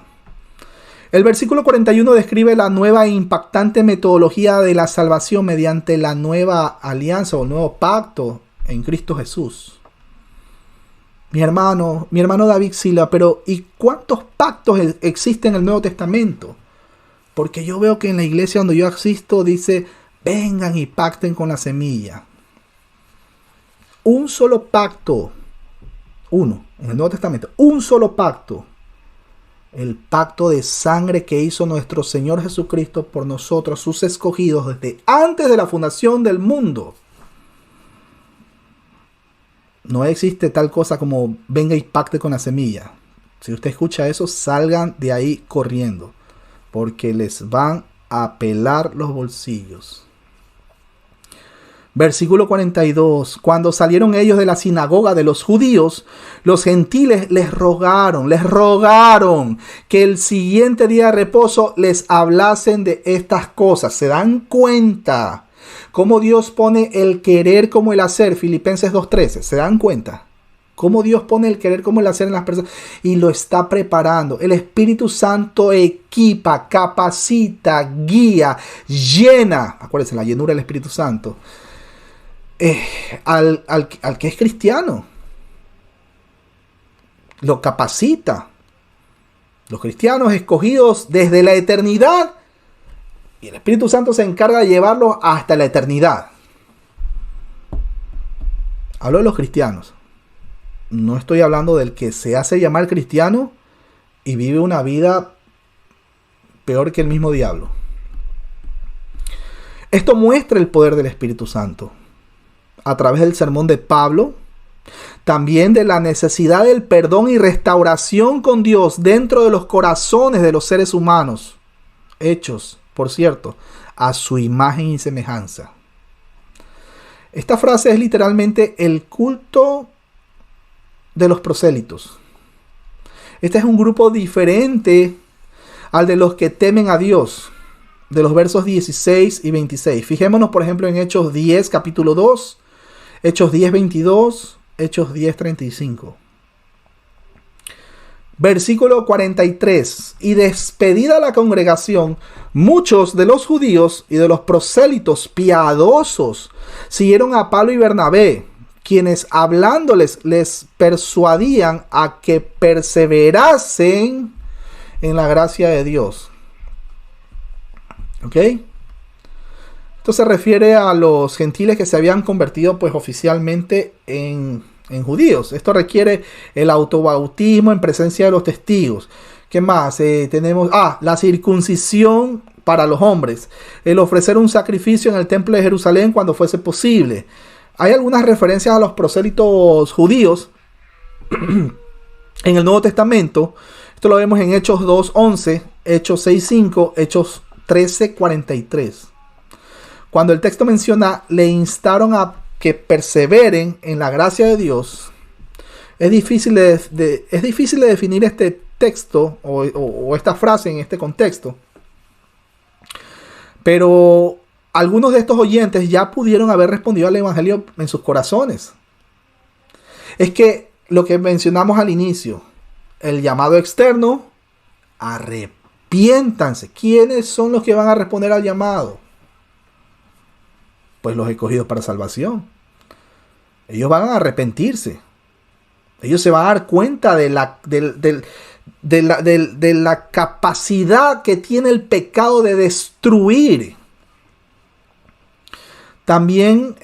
El versículo 41 describe la nueva e impactante metodología de la salvación mediante la nueva alianza o nuevo pacto en Cristo Jesús. Mi hermano David Sila, pero ¿y cuántos pactos existen en el Nuevo Testamento? Porque yo veo que en la iglesia donde yo asisto dice, vengan y pacten con la semilla. Un solo pacto, uno, en el Nuevo Testamento, un solo pacto, el pacto de sangre que hizo nuestro Señor Jesucristo por nosotros, sus escogidos desde antes de la fundación del mundo. No existe tal cosa como venga y pacte con la semilla. Si usted escucha eso, salgan de ahí corriendo, porque les van a pelar los bolsillos. Versículo 42. Cuando salieron ellos de la sinagoga de los judíos, los gentiles les rogaron que el siguiente día de reposo les hablasen de estas cosas. ¿Se dan cuenta cómo Dios pone el querer como el hacer? Filipenses 2:13. ¿Se dan cuenta? Cómo Dios pone el querer como el hacer en las personas y lo está preparando. El Espíritu Santo equipa, capacita, guía, llena. Acuérdense, la llenura del Espíritu Santo. Al que es cristiano. Lo capacita. Los cristianos escogidos desde la eternidad. Y el Espíritu Santo se encarga de llevarlos hasta la eternidad. Hablo de los cristianos. No estoy hablando del que se hace llamar cristiano y vive una vida peor que el mismo diablo. Esto muestra el poder del Espíritu Santo. A través del sermón de Pablo, también de la necesidad del perdón y restauración con Dios dentro de los corazones de los seres humanos, hechos, por cierto, a su imagen y semejanza. Esta frase es literalmente el culto de los prosélitos. Este es un grupo diferente al de los que temen a Dios, de los versos 16 y 26. Fijémonos, por ejemplo, en Hechos 10, capítulo 2, Hechos 10, 22, Hechos 10, 35. Versículo 43. Y despedida la congregación, muchos de los judíos y de los prosélitos piadosos siguieron a Pablo y Bernabé, quienes hablándoles les persuadían a que perseverasen en la gracia de Dios. ¿Ok? Esto se refiere a los gentiles que se habían convertido pues oficialmente en judíos. Esto requiere el autobautismo en presencia de los testigos. ¿Qué más? Tenemos la circuncisión para los hombres, el ofrecer un sacrificio en el templo de Jerusalén cuando fuese posible. Hay algunas referencias a los prosélitos judíos en el Nuevo Testamento. Esto lo vemos en Hechos 2:11, Hechos 6:5, Hechos 13:43. Cuando el texto menciona le instaron a que perseveren en la gracia de Dios, es difícil de definir este texto o esta frase en este contexto. Pero algunos de estos oyentes ya pudieron haber respondido al Evangelio en sus corazones. Es que lo que mencionamos al inicio, el llamado externo, arrepiéntanse. ¿Quiénes son los que van a responder al llamado? Pues los escogidos para salvación. Ellos van a arrepentirse. Ellos se van a dar cuenta de la capacidad que tiene el pecado de destruir. También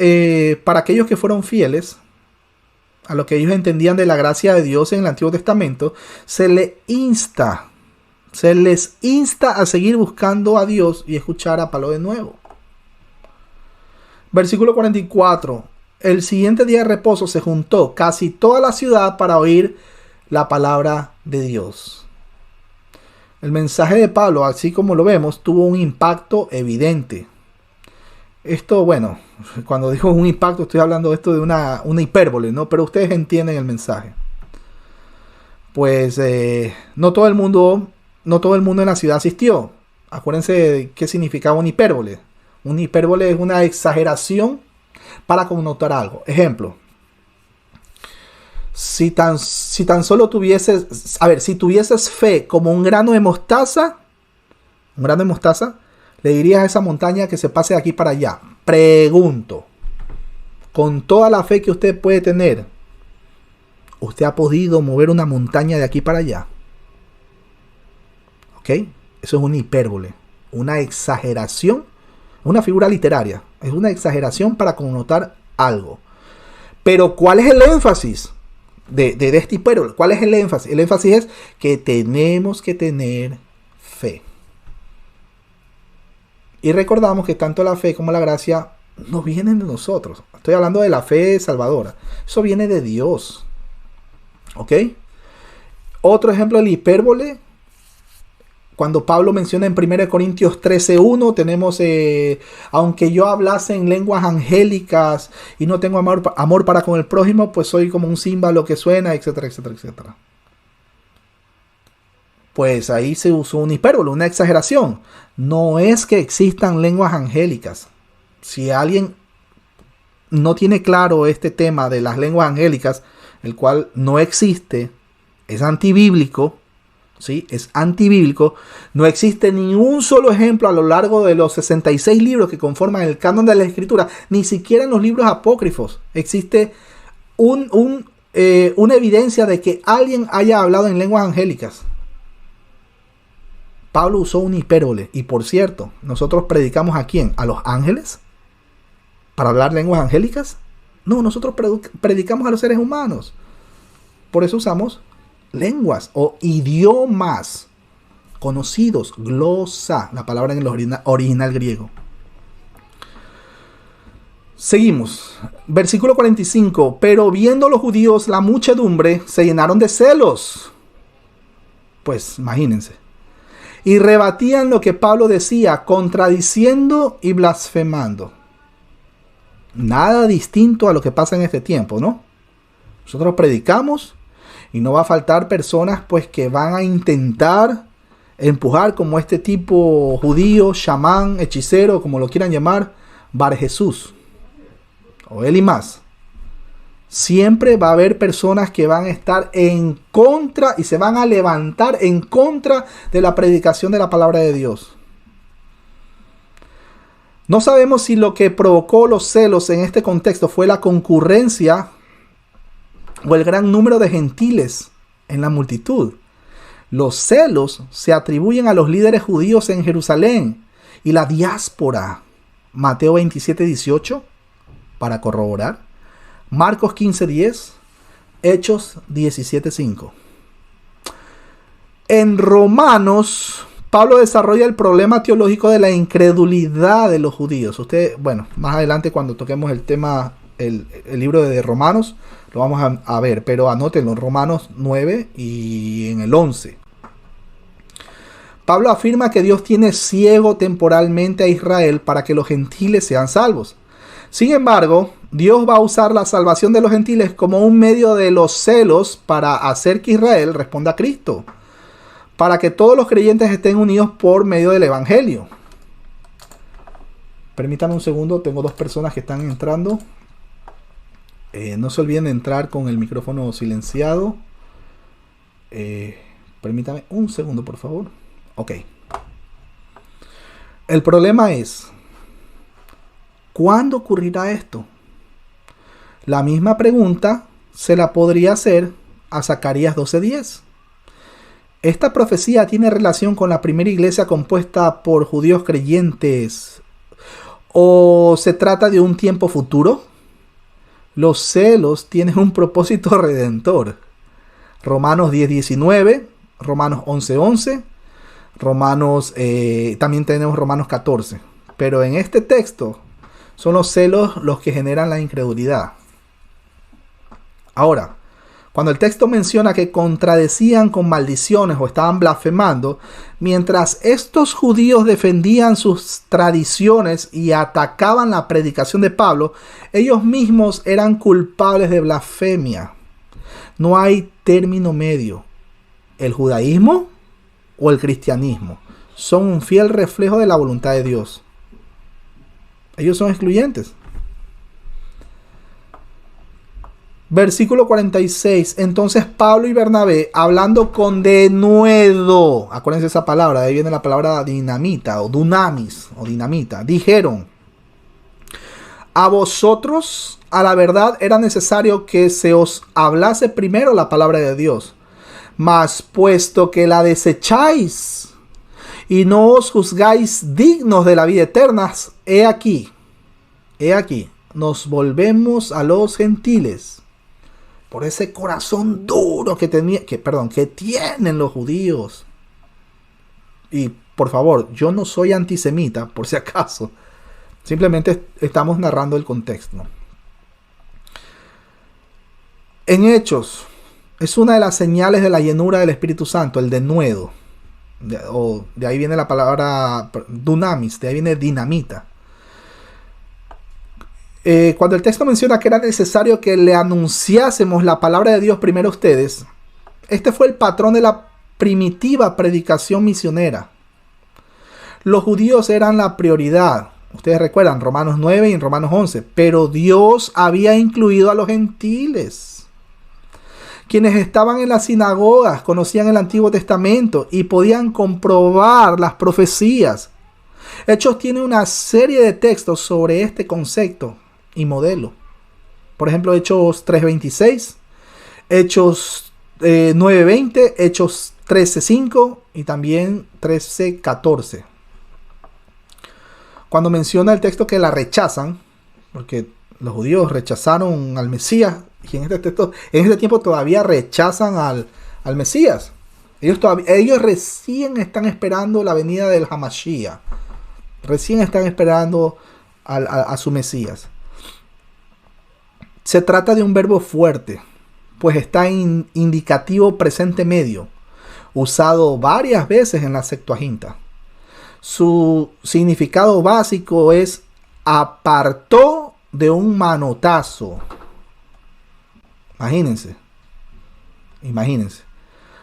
para aquellos que fueron fieles a lo que ellos entendían de la gracia de Dios en el Antiguo Testamento, se les insta a seguir buscando a Dios y escuchar a Pablo de nuevo. Versículo 44. El siguiente día de reposo se juntó casi toda la ciudad para oír la palabra de Dios. El mensaje de Pablo, así como lo vemos, tuvo un impacto evidente. Esto, bueno, cuando digo un impacto, estoy hablando de esto de una hipérbole, ¿no? Pero ustedes entienden el mensaje. Pues no todo el mundo en la ciudad asistió. Acuérdense de qué significaba una hipérbole. Una hipérbole es una exageración para connotar algo. Ejemplo. Si tan solo tuvieses, si tuvieses fe como un grano de mostaza, le dirías a esa montaña que se pase de aquí para allá. Pregunto, con toda la fe que usted puede tener, ¿usted ha podido mover una montaña de aquí para allá? ¿Ok? Eso es una hipérbole, una exageración, una figura literaria. Es una exageración para connotar algo. Pero ¿cuál es el énfasis de este hipérbole? ¿Cuál es el énfasis? El énfasis es que tenemos que tener fe. Y recordamos que tanto la fe como la gracia no vienen de nosotros. Estoy hablando de la fe salvadora. Eso viene de Dios. ¿Ok? Otro ejemplo de la hipérbole. Cuando Pablo menciona en 1 Corintios 13:1, tenemos, aunque yo hablase en lenguas angélicas y no tengo amor para con el prójimo, pues soy como un címbalo que suena, etcétera, etcétera, etcétera. Pues ahí se usó una hipérbole, una exageración. No es que existan lenguas angélicas. Si alguien no tiene claro este tema de las lenguas angélicas, el cual no existe, es antibíblico, ¿sí? Es antibíblico. No existe ni un solo ejemplo a lo largo de los 66 libros que conforman el canon de la Escritura, ni siquiera en los libros apócrifos existe una evidencia de que alguien haya hablado en lenguas angélicas. Pablo usó una hipérbole. Y por cierto, nosotros predicamos ¿a quién? ¿A los ángeles? ¿Para hablar lenguas angélicas? No, nosotros predicamos a los seres humanos. Por eso usamos lenguas o idiomas conocidos. Glosa, la palabra en el original griego. Seguimos. Versículo 45. Pero viendo los judíos la muchedumbre, se llenaron de celos. Pues imagínense. Y rebatían lo que Pablo decía, contradiciendo y blasfemando. Nada distinto a lo que pasa en este tiempo, ¿no? Nosotros predicamos y no va a faltar personas pues que van a intentar empujar como este tipo judío, chamán, hechicero, como lo quieran llamar, Bar Jesús o él y más. Siempre va a haber personas que van a estar en contra y se van a levantar en contra de la predicación de la palabra de Dios. No sabemos si lo que provocó los celos en este contexto fue la concurrencia o el gran número de gentiles en la multitud. Los celos se atribuyen a los líderes judíos en Jerusalén y la diáspora. Mateo 27:18 para corroborar. Marcos 15:10. Hechos 17:5. En Romanos, Pablo desarrolla el problema teológico de la incredulidad de los judíos. Más adelante cuando toquemos el tema, el libro de Romanos, lo vamos a ver, pero anótenlo en Romanos 9 y en el 11. Pablo afirma que Dios tiene ciego temporalmente a Israel para que los gentiles sean salvos. Sin embargo, Dios va a usar la salvación de los gentiles como un medio de los celos para hacer que Israel responda a Cristo, para que todos los creyentes estén unidos por medio del Evangelio. Permítanme un segundo, tengo dos personas que están entrando. No se olviden de entrar con el micrófono silenciado. Permítame un segundo, por favor. Ok. El problema es, ¿cuándo ocurrirá esto? La misma pregunta se la podría hacer a Zacarías 12:10. ¿Esta profecía tiene relación con la primera iglesia compuesta por judíos creyentes? ¿O se trata de un tiempo futuro? Los celos tienen un propósito redentor. Romanos 10:19, Romanos 11:11, también tenemos Romanos 14. Pero en este texto son los celos los que generan la incredulidad. Ahora, cuando el texto menciona que contradecían con maldiciones o estaban blasfemando, mientras estos judíos defendían sus tradiciones y atacaban la predicación de Pablo, ellos mismos eran culpables de blasfemia. No hay término medio. El judaísmo o el cristianismo son un fiel reflejo de la voluntad de Dios. Ellos son excluyentes. Versículo 46. Entonces Pablo y Bernabé, hablando con denuedo, acuérdense esa palabra, de ahí viene la palabra dinamita o dunamis o dinamita, dijeron: a vosotros a la verdad era necesario que se os hablase primero la palabra de Dios, mas puesto que la desecháis y no os juzgáis dignos de la vida eterna, he aquí, nos volvemos a los gentiles por ese corazón duro que tienen los judíos. Y por favor, yo no soy antisemita, por si acaso. Simplemente estamos narrando el contexto. En Hechos, es una de las señales de la llenura del Espíritu Santo, el denuedo. De ahí viene la palabra dunamis, de ahí viene dinamita. Cuando el texto menciona que era necesario que le anunciásemos la palabra de Dios primero a ustedes, este fue el patrón de la primitiva predicación misionera. Los judíos eran la prioridad. Ustedes recuerdan Romanos 9 y en Romanos 11. Pero Dios había incluido a los gentiles, quienes estaban en las sinagogas, conocían el Antiguo Testamento y podían comprobar las profecías. Hechos tiene una serie de textos sobre este concepto y modelo. Por ejemplo, Hechos 3:26, Hechos 9:20, Hechos 13:5 y también 13:14. Cuando menciona el texto que la rechazan, porque los judíos rechazaron al Mesías, y en este tiempo todavía rechazan al Mesías. Ellos recién están esperando la venida del Hamashiach. Recién están esperando a su Mesías. Se trata de un verbo fuerte, pues está en indicativo presente medio, usado varias veces en la Septuaginta. Su significado básico es apartó de un manotazo. Imagínense.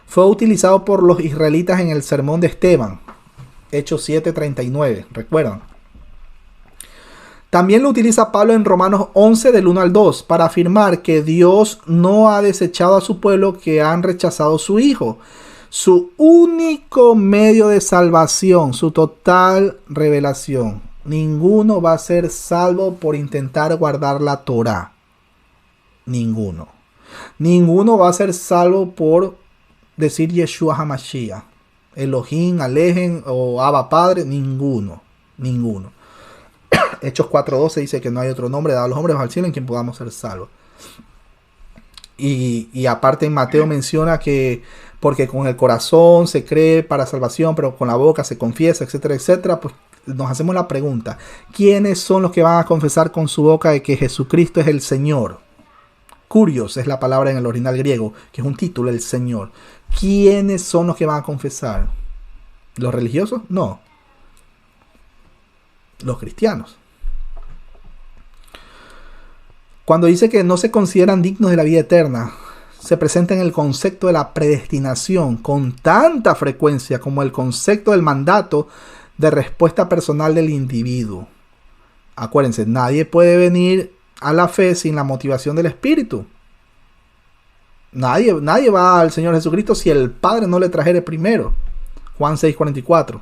Fue utilizado por los israelitas en el sermón de Esteban, Hechos 7:39, ¿recuerdan? También lo utiliza Pablo en Romanos 11 del 1 al 2 para afirmar que Dios no ha desechado a su pueblo que han rechazado su Hijo, su único medio de salvación, su total revelación. Ninguno va a ser salvo por intentar guardar la Torá. Ninguno. Ninguno va a ser salvo por decir Yeshua HaMashiach, Elohim, Alejen o Abba Padre. Ninguno. Hechos 4:12 dice que no hay otro nombre dado a los hombres bajo el cielo en quien podamos ser salvos. Y aparte en Mateo menciona que porque con el corazón se cree para salvación, pero con la boca se confiesa, etcétera, etcétera. Pues nos hacemos la pregunta: ¿quiénes son los que van a confesar con su boca de que Jesucristo es el Señor? Curios es la palabra en el original griego, que es un título, el Señor. ¿Quiénes son los que van a confesar? ¿Los religiosos? No. Los cristianos. Cuando dice que no se consideran dignos de la vida eterna, se presenta en el concepto de la predestinación con tanta frecuencia como el concepto del mandato de respuesta personal del individuo. Acuérdense, nadie puede venir a la fe sin la motivación del Espíritu. Nadie va al Señor Jesucristo si el Padre no le trajere primero. Juan 6:44.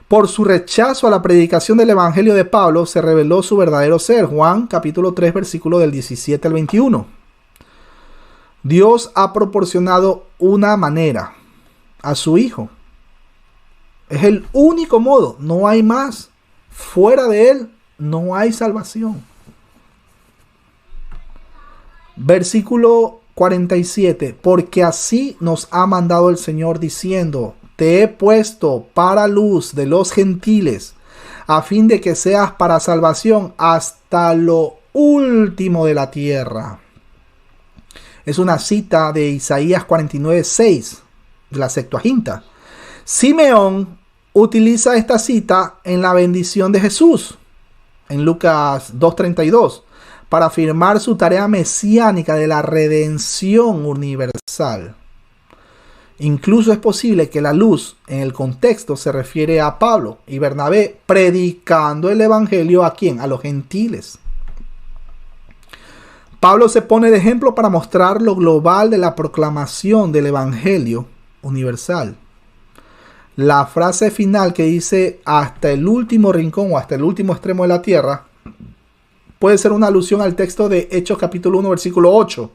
Por su rechazo a la predicación del Evangelio de Pablo se reveló su verdadero ser. Juan capítulo 3 versículo del 17 al 21. Dios ha proporcionado una manera a su Hijo. Es el único modo, no hay más. Fuera de Él no hay salvación. Versículo 47. Porque así nos ha mandado el Señor diciendo: te he puesto para luz de los gentiles, a fin de que seas para salvación hasta lo último de la tierra. Es una cita de Isaías 49:6, de la Septuaginta. Simeón utiliza esta cita en la bendición de Jesús, en Lucas 2:32, para afirmar su tarea mesiánica de la redención universal. Incluso es posible que la luz en el contexto se refiere a Pablo y Bernabé predicando el evangelio ¿a quién? A los gentiles. Pablo se pone de ejemplo para mostrar lo global de la proclamación del evangelio universal. La frase final que dice hasta el último rincón o hasta el último extremo de la tierra puede ser una alusión al texto de Hechos capítulo 1 versículo 8.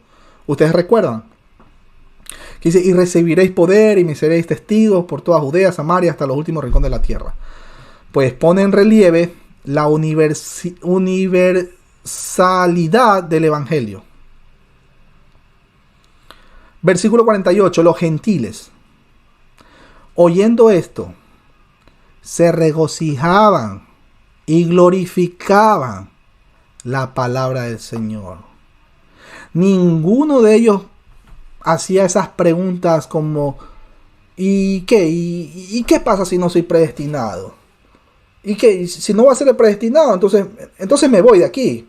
¿Ustedes recuerdan? Que dice: y recibiréis poder y me seréis testigos por toda Judea, Samaria, hasta los últimos rincones de la tierra. Pues pone en relieve la universalidad del evangelio. Versículo 48. Los gentiles, oyendo esto, se regocijaban y glorificaban la palabra del Señor. Ninguno de ellos hacía esas preguntas como ¿y qué? ¿Y qué pasa si no soy predestinado? ¿Y qué? Si no va a ser el predestinado, entonces me voy de aquí.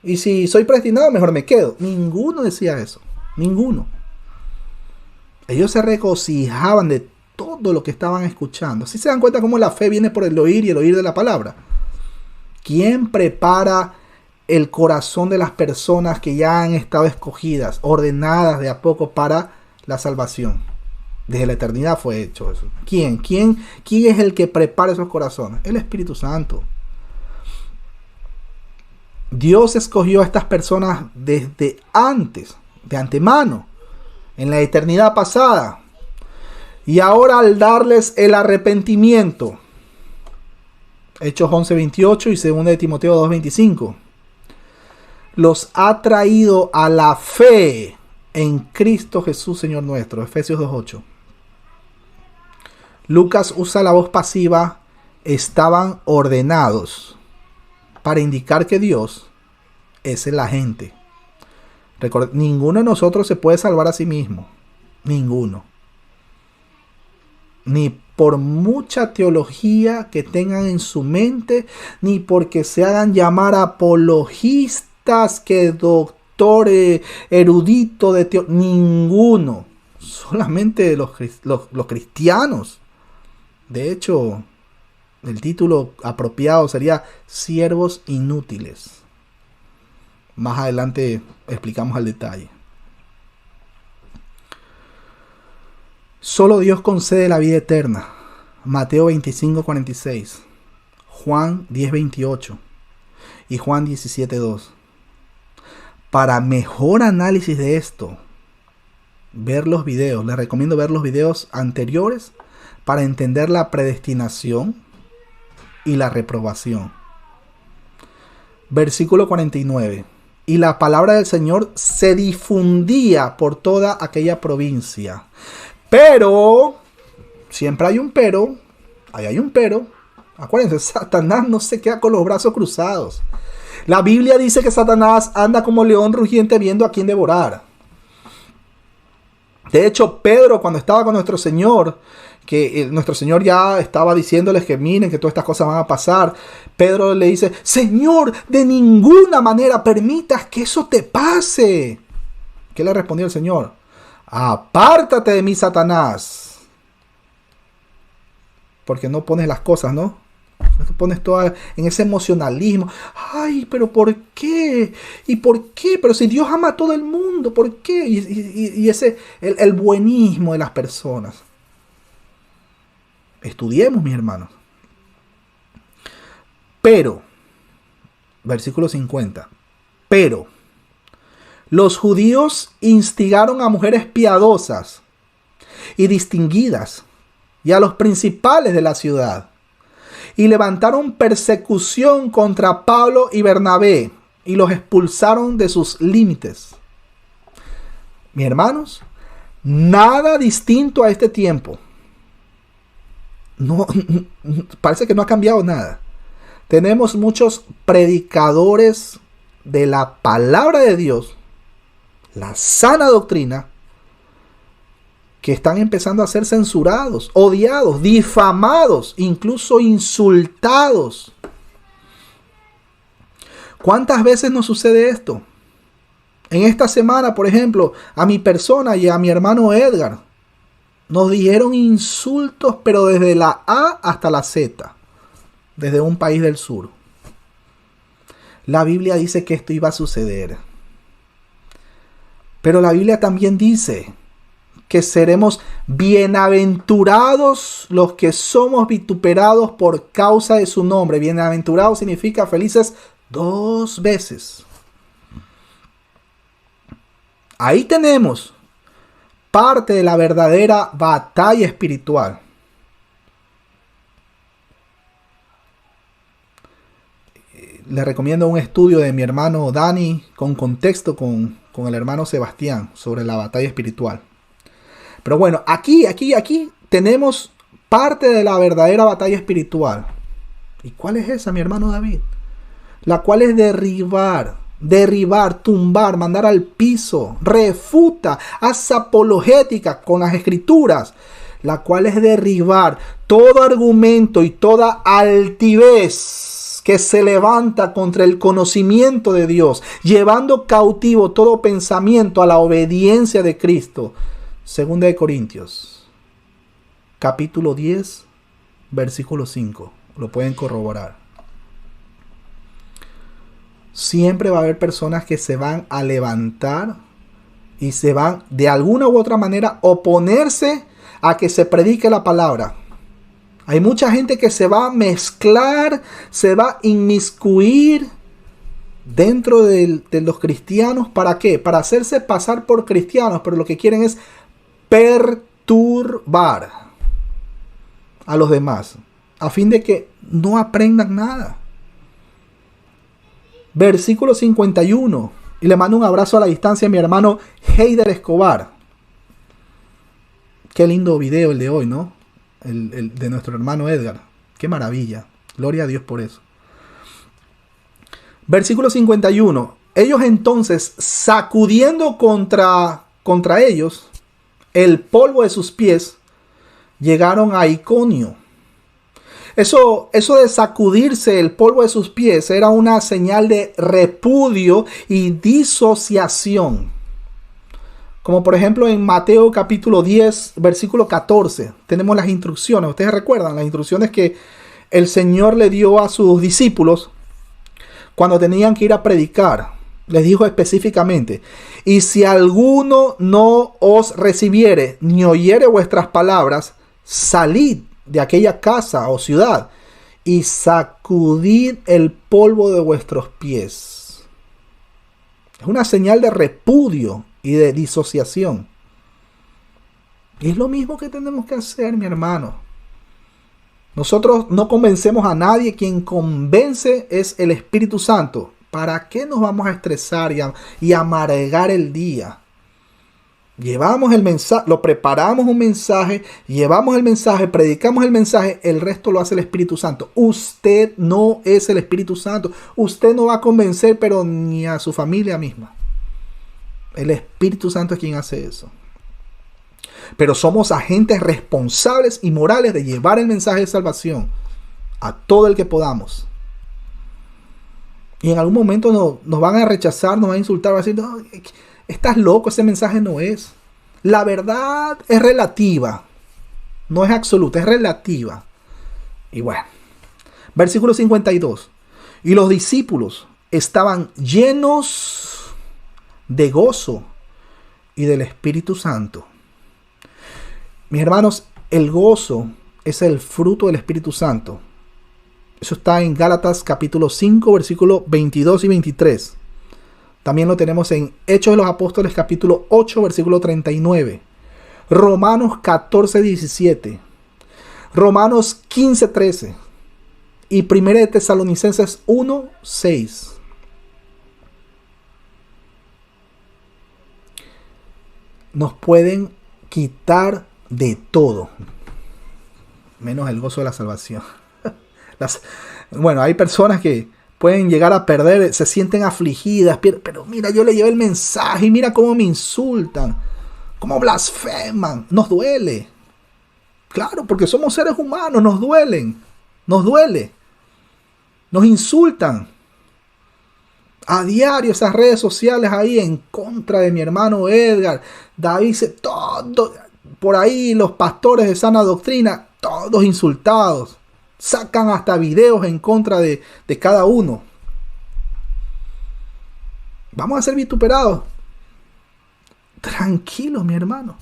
Y si soy predestinado, mejor me quedo. Ninguno decía eso. Ninguno. Ellos se regocijaban de todo lo que estaban escuchando. ¿Sí se dan cuenta cómo la fe viene por el oír y el oír de la palabra? ¿Quién prepara el corazón de las personas que ya han estado escogidas, ordenadas de a poco para la salvación? Desde la eternidad fue hecho eso. ¿Quién es el que prepara esos corazones? El Espíritu Santo. Dios escogió a estas personas desde antes, de antemano, en la eternidad pasada. Y ahora al darles el arrepentimiento, Hechos 11:28 y 2 de Timoteo 2:25, los ha traído a la fe en Cristo Jesús, Señor nuestro. Efesios 2:8. Lucas usa la voz pasiva estaban ordenados para indicar que Dios es el agente. Ninguno de nosotros se puede salvar a sí mismo. Ninguno. Ni por mucha teología que tengan en su mente, ni porque se hagan llamar apologistas, que doctores, eruditos de teología. Ninguno. Solamente los cristianos. De hecho, El título apropiado sería Siervos Inútiles. Más adelante explicamos al detalle. Solo Dios concede la vida eterna. Mateo 25:46. Juan 10:28. Y Juan 17:2. Para mejor análisis de esto, ver los videos. Les recomiendo ver los videos anteriores para entender la predestinación y la reprobación. Versículo 49. Y la palabra del Señor se difundía por toda aquella provincia. Pero, siempre hay un pero, ahí hay un pero. Acuérdense, Satanás no se queda con los brazos cruzados. La Biblia dice que Satanás anda como león rugiente viendo a quién devorar. De hecho, Pedro, cuando estaba con nuestro Señor, que nuestro Señor ya estaba diciéndoles que miren que todas estas cosas van a pasar, Pedro le dice: Señor, de ninguna manera permitas que eso te pase. ¿Qué le respondió el Señor? Apártate de mí, Satanás. Porque no pones las cosas, ¿no? No te pones toda en ese emocionalismo. Ay, pero ¿por qué? ¿Y por qué? Pero si Dios ama a todo el mundo, ¿por qué? Y ese, el buenismo de las personas. Estudiemos, mis hermanos. Pero, versículo 50. Pero, los judíos instigaron a mujeres piadosas y distinguidas y a los principales de la ciudad, y levantaron persecución contra Pablo y Bernabé y los expulsaron de sus límites. Mis hermanos, nada distinto a este tiempo. No, parece que no ha cambiado nada. Tenemos muchos predicadores de la palabra de Dios, la sana doctrina, que están empezando a ser censurados, odiados, difamados, incluso insultados. ¿Cuántas veces nos sucede esto? En esta semana, por ejemplo, a mi persona y a mi hermano Edgar nos dijeron insultos, pero desde la A hasta la Z, desde un país del sur. La Biblia dice que esto iba a suceder. Pero la Biblia también dice que seremos bienaventurados los que somos vituperados por causa de su nombre. Bienaventurado significa felices 2 veces. Ahí tenemos parte de la verdadera batalla espiritual. Le recomiendo un estudio de mi hermano Dani con contexto con el hermano Sebastián sobre la batalla espiritual. Pero bueno, aquí tenemos parte de la verdadera batalla espiritual. ¿Y cuál es esa, mi hermano David? La cual es derribar, tumbar, mandar al piso, refuta, hace apologética con las escrituras, la cual es derribar todo argumento y toda altivez que se levanta contra el conocimiento de Dios, llevando cautivo todo pensamiento a la obediencia de Cristo. Segunda de Corintios, capítulo 10, versículo 5. Lo pueden corroborar. Siempre va a haber personas que se van a levantar y se van de alguna u otra manera oponerse a que se predique la palabra. Hay mucha gente que se va a mezclar, se va a inmiscuir dentro de los cristianos. ¿Para qué? Para hacerse pasar por cristianos, pero lo que quieren es perturbar a los demás, a fin de que no aprendan nada. Versículo 51. Y le mando un abrazo a la distancia a mi hermano Heider Escobar. Qué lindo video el de hoy, ¿no? El de nuestro hermano Edgar. Qué maravilla. Gloria a Dios por eso. Versículo 51. Ellos entonces, sacudiendo contra ellos el polvo de sus pies, llegaron a Iconio. Eso de sacudirse el polvo de sus pies era una señal de repudio y disociación. Como por ejemplo en Mateo capítulo 10, versículo 14, tenemos las instrucciones. Ustedes recuerdan las instrucciones que el Señor le dio a sus discípulos cuando tenían que ir a predicar. Les dijo específicamente: y si alguno no os recibiere ni oyere vuestras palabras, salid de aquella casa o ciudad y sacudid el polvo de vuestros pies. Es una señal de repudio y de disociación. Y es lo mismo que tenemos que hacer, mi hermano. Nosotros no convencemos a nadie. Quien convence es el Espíritu Santo. ¿Para qué nos vamos a estresar y amargar el día? Llevamos el mensaje, lo preparamos un mensaje, llevamos el mensaje, predicamos el mensaje, el resto lo hace el Espíritu Santo. Usted no es el Espíritu Santo. Usted no va a convencer, pero ni a su familia misma. El Espíritu Santo es quien hace eso. Pero somos agentes responsables y morales de llevar el mensaje de salvación a todo el que podamos. Y en algún momento nos van a rechazar, nos van a insultar, van a decir: no, estás loco, ese mensaje no es. La verdad es relativa, no es absoluta, es relativa. Y bueno, versículo 52. Y los discípulos estaban llenos de gozo y del Espíritu Santo. Mis hermanos, el gozo es el fruto del Espíritu Santo. Eso está en Gálatas capítulo 5, versículos 22 y 23. También lo tenemos en Hechos de los Apóstoles capítulo 8, versículo 39. Romanos 14, 17. Romanos 15, 13. Y 1 de Tesalonicenses 1, 6. Nos pueden quitar de todo, menos el gozo de la salvación. Bueno, hay personas que pueden llegar a perder, se sienten afligidas, pero mira, yo le llevé el mensaje y mira cómo me insultan, cómo blasfeman. Nos duele. Claro, porque somos seres humanos, nos duele. Nos insultan. A diario esas redes sociales ahí en contra de mi hermano Edgar. David dice todo. Por ahí los pastores de sana doctrina, todos insultados. Sacan hasta videos en contra de cada uno. Vamos a ser vituperados. Tranquilos, mi hermano.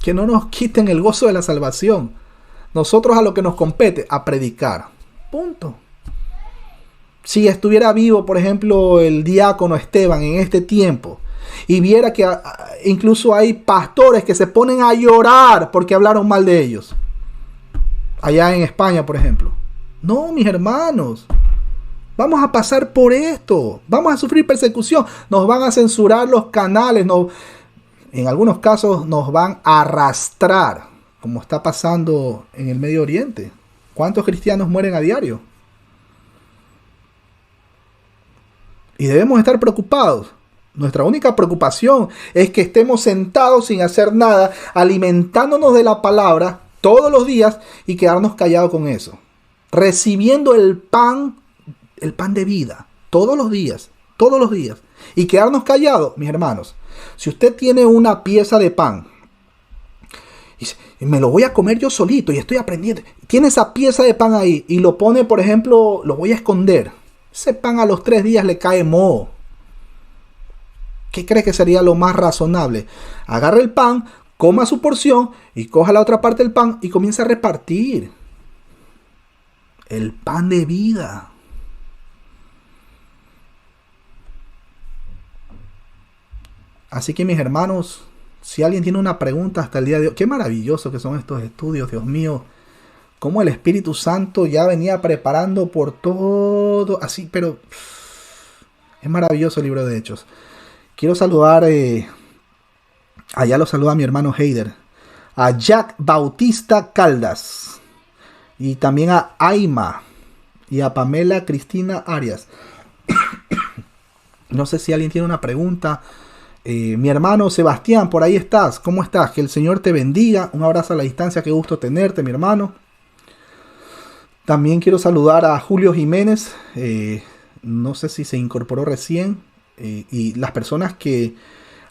Que no nos quiten el gozo de la salvación. Nosotros a lo que nos compete, a predicar. Punto. Si estuviera vivo, por ejemplo, el diácono Esteban en este tiempo, y viera que incluso hay pastores que se ponen a llorar porque hablaron mal de ellos. Allá en España, por ejemplo. No, mis hermanos. Vamos a pasar por esto. Vamos a sufrir persecución. Nos van a censurar los canales. En algunos casos nos van a arrastrar, como está pasando en el Medio Oriente. ¿Cuántos cristianos mueren a diario? Y debemos estar preocupados. Nuestra única preocupación es que estemos sentados sin hacer nada, alimentándonos de la palabra todos los días y quedarnos callados con eso. Recibiendo el pan de vida, todos los días. Y quedarnos callados, mis hermanos. Si usted tiene una pieza de pan y me lo voy a comer yo solito y estoy aprendiendo, tiene esa pieza de pan ahí y lo pone, por ejemplo, lo voy a esconder. Ese pan a los 3 días le cae moho. ¿Qué cree que sería lo más razonable? Agarre el pan, coma su porción y coja la otra parte del pan y comienza a repartir. El pan de vida. Así que, mis hermanos, si alguien tiene una pregunta hasta el día de hoy, qué maravilloso que son estos estudios, Dios mío. Cómo el Espíritu Santo ya venía preparando por todo, así, pero es maravilloso el libro de Hechos. Quiero saludar, allá lo saluda mi hermano Heider, a Jack Bautista Caldas, y también a Aima, y a Pamela Cristina Arias. No sé si alguien tiene una pregunta. Mi hermano Sebastián, por ahí estás, ¿cómo estás? Que el Señor te bendiga, un abrazo a la distancia, qué gusto tenerte, mi hermano. También quiero saludar a Julio Jiménez, no sé si se incorporó recién, y las personas que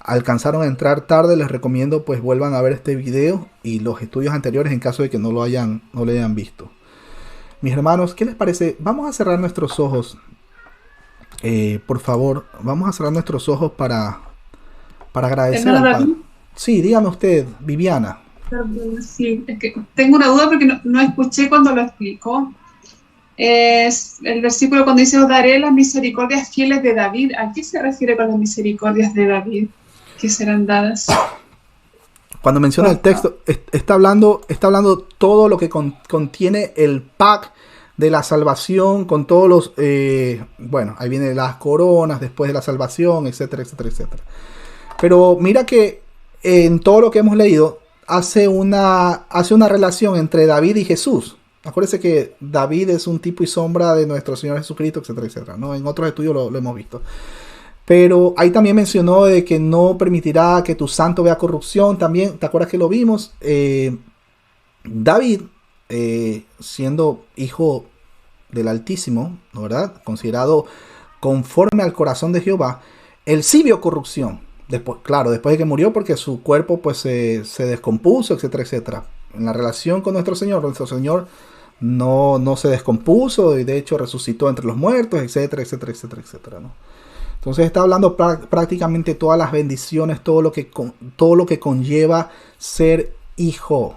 alcanzaron a entrar tarde, les recomiendo pues vuelvan a ver este video y los estudios anteriores en caso de que no lo hayan visto. Mis hermanos, ¿qué les parece? Vamos a cerrar nuestros ojos. Por favor, vamos a cerrar nuestros ojos para agradecer Hermano al Padre. David, Sí, dígame usted, Viviana. perdón, sí, es que tengo una duda porque no escuché cuando lo explicó. Es el versículo cuando dice: os daré las misericordias fieles de David. ¿A qué se refiere con las misericordias de David que serán dadas? Cuando menciona el texto, está hablando todo lo que contiene el pack de la salvación, con todos los, bueno, ahí vienen las coronas después de la salvación, etcétera, etcétera, etcétera. Pero mira que en todo lo que hemos leído hace una relación entre David y Jesús. Acuérdense que David es un tipo y sombra de nuestro Señor Jesucristo, etcétera, etcétera, ¿no? En otros estudios lo hemos visto. Pero ahí también mencionó de que no permitirá que tu santo vea corrupción. También, ¿te acuerdas que lo vimos? David, siendo hijo del Altísimo, ¿no, verdad? Considerado conforme al corazón de Jehová, él sí vio corrupción. Después, claro, después de que murió, porque su cuerpo pues se descompuso, etcétera, etcétera. En la relación con nuestro Señor no se descompuso y de hecho resucitó entre los muertos, etcétera, etcétera, etcétera, etcétera, ¿no? Entonces está hablando prácticamente todas las bendiciones, todo lo que conlleva ser hijo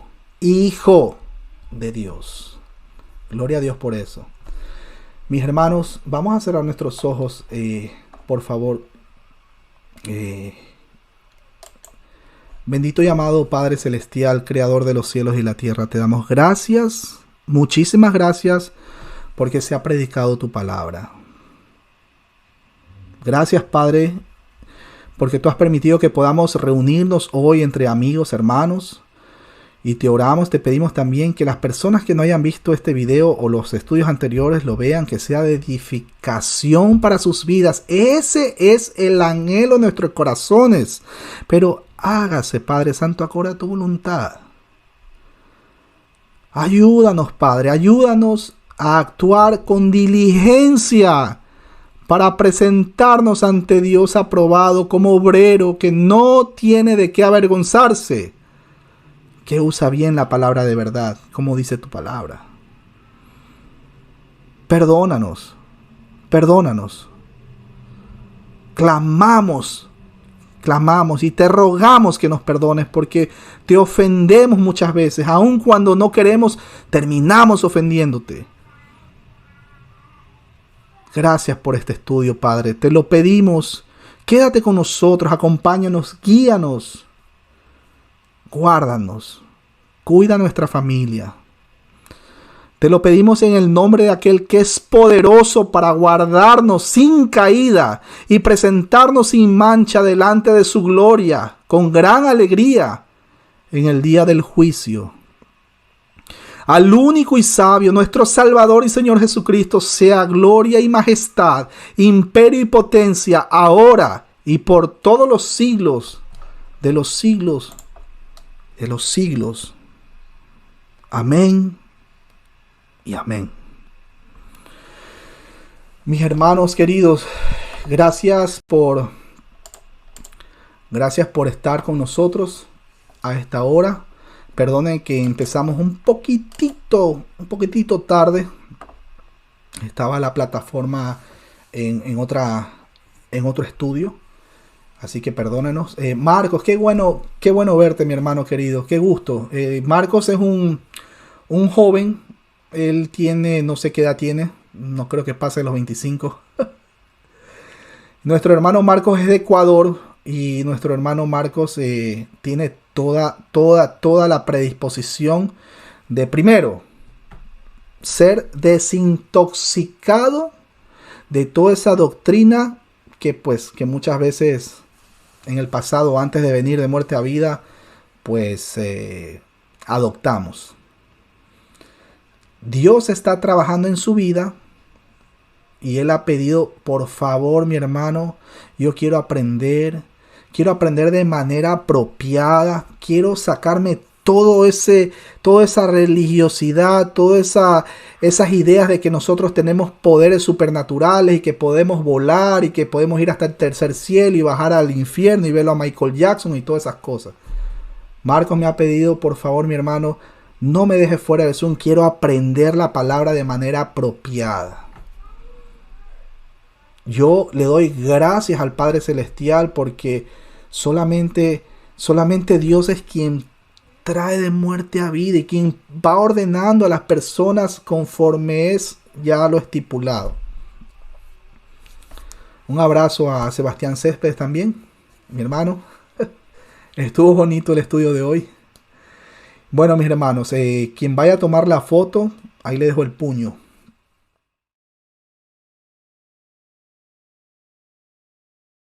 de Dios. Gloria a Dios por eso. Mis hermanos, vamos a cerrar nuestros ojos, por favor. Bendito y amado Padre Celestial, Creador de los cielos y la tierra, te damos gracias, muchísimas gracias, porque se ha predicado tu palabra. Gracias, Padre, porque tú has permitido que podamos reunirnos hoy entre amigos, hermanos, y te oramos, te pedimos también que las personas que no hayan visto este video o los estudios anteriores lo vean, que sea de edificación para sus vidas. Ese es el anhelo de nuestros corazones. Pero hágase, Padre Santo, acorde a tu voluntad. Ayúdanos, Padre, ayúdanos a actuar con diligencia para presentarnos ante Dios aprobado como obrero que no tiene de qué avergonzarse, que usa bien la palabra de verdad, como dice tu palabra. Perdónanos, perdónanos. Clamamos y te rogamos que nos perdones porque te ofendemos muchas veces. Aun cuando no queremos, terminamos ofendiéndote. Gracias por este estudio, Padre. Te lo pedimos. Quédate con nosotros, acompáñanos, guíanos. Guárdanos. Cuida a nuestra familia. Te lo pedimos en el nombre de aquel que es poderoso para guardarnos sin caída y presentarnos sin mancha delante de su gloria, con gran alegría en el día del juicio. Al único y sabio, nuestro Salvador y Señor Jesucristo, sea gloria y majestad, imperio y potencia, ahora y por todos los siglos de los siglos de los siglos. Amén y amén. Mis hermanos queridos, gracias por estar con nosotros a esta hora. Perdonen que empezamos un poquitito tarde. Estaba la plataforma en otro estudio. Así que perdónenos. Marcos, qué bueno verte, mi hermano querido. Qué gusto. Marcos es un joven. Él tiene, no sé qué edad tiene. No creo que pase los 25. Nuestro hermano Marcos es de Ecuador. Y nuestro hermano Marcos tiene toda la predisposición de, primero, ser desintoxicado de toda esa doctrina que muchas veces en el pasado, antes de venir de muerte a vida, adoptamos. Dios está trabajando en su vida y Él ha pedido, por favor, mi hermano, yo quiero aprender de manera apropiada, quiero sacarme toda esa religiosidad, todas esas ideas de que nosotros tenemos poderes supernaturales y que podemos volar y que podemos ir hasta el tercer cielo y bajar al infierno y verlo a Michael Jackson y todas esas cosas. Marcos me ha pedido, por favor, mi hermano, No me dejes fuera de Zoom. Quiero aprender la palabra de manera apropiada. Yo le doy gracias al Padre Celestial porque solamente Dios es quien trae de muerte a vida y quien va ordenando a las personas conforme es ya lo estipulado. Un abrazo a Sebastián Céspedes también, mi hermano. Estuvo bonito el estudio de hoy. Bueno, mis hermanos, quien vaya a tomar la foto, ahí le dejo el puño.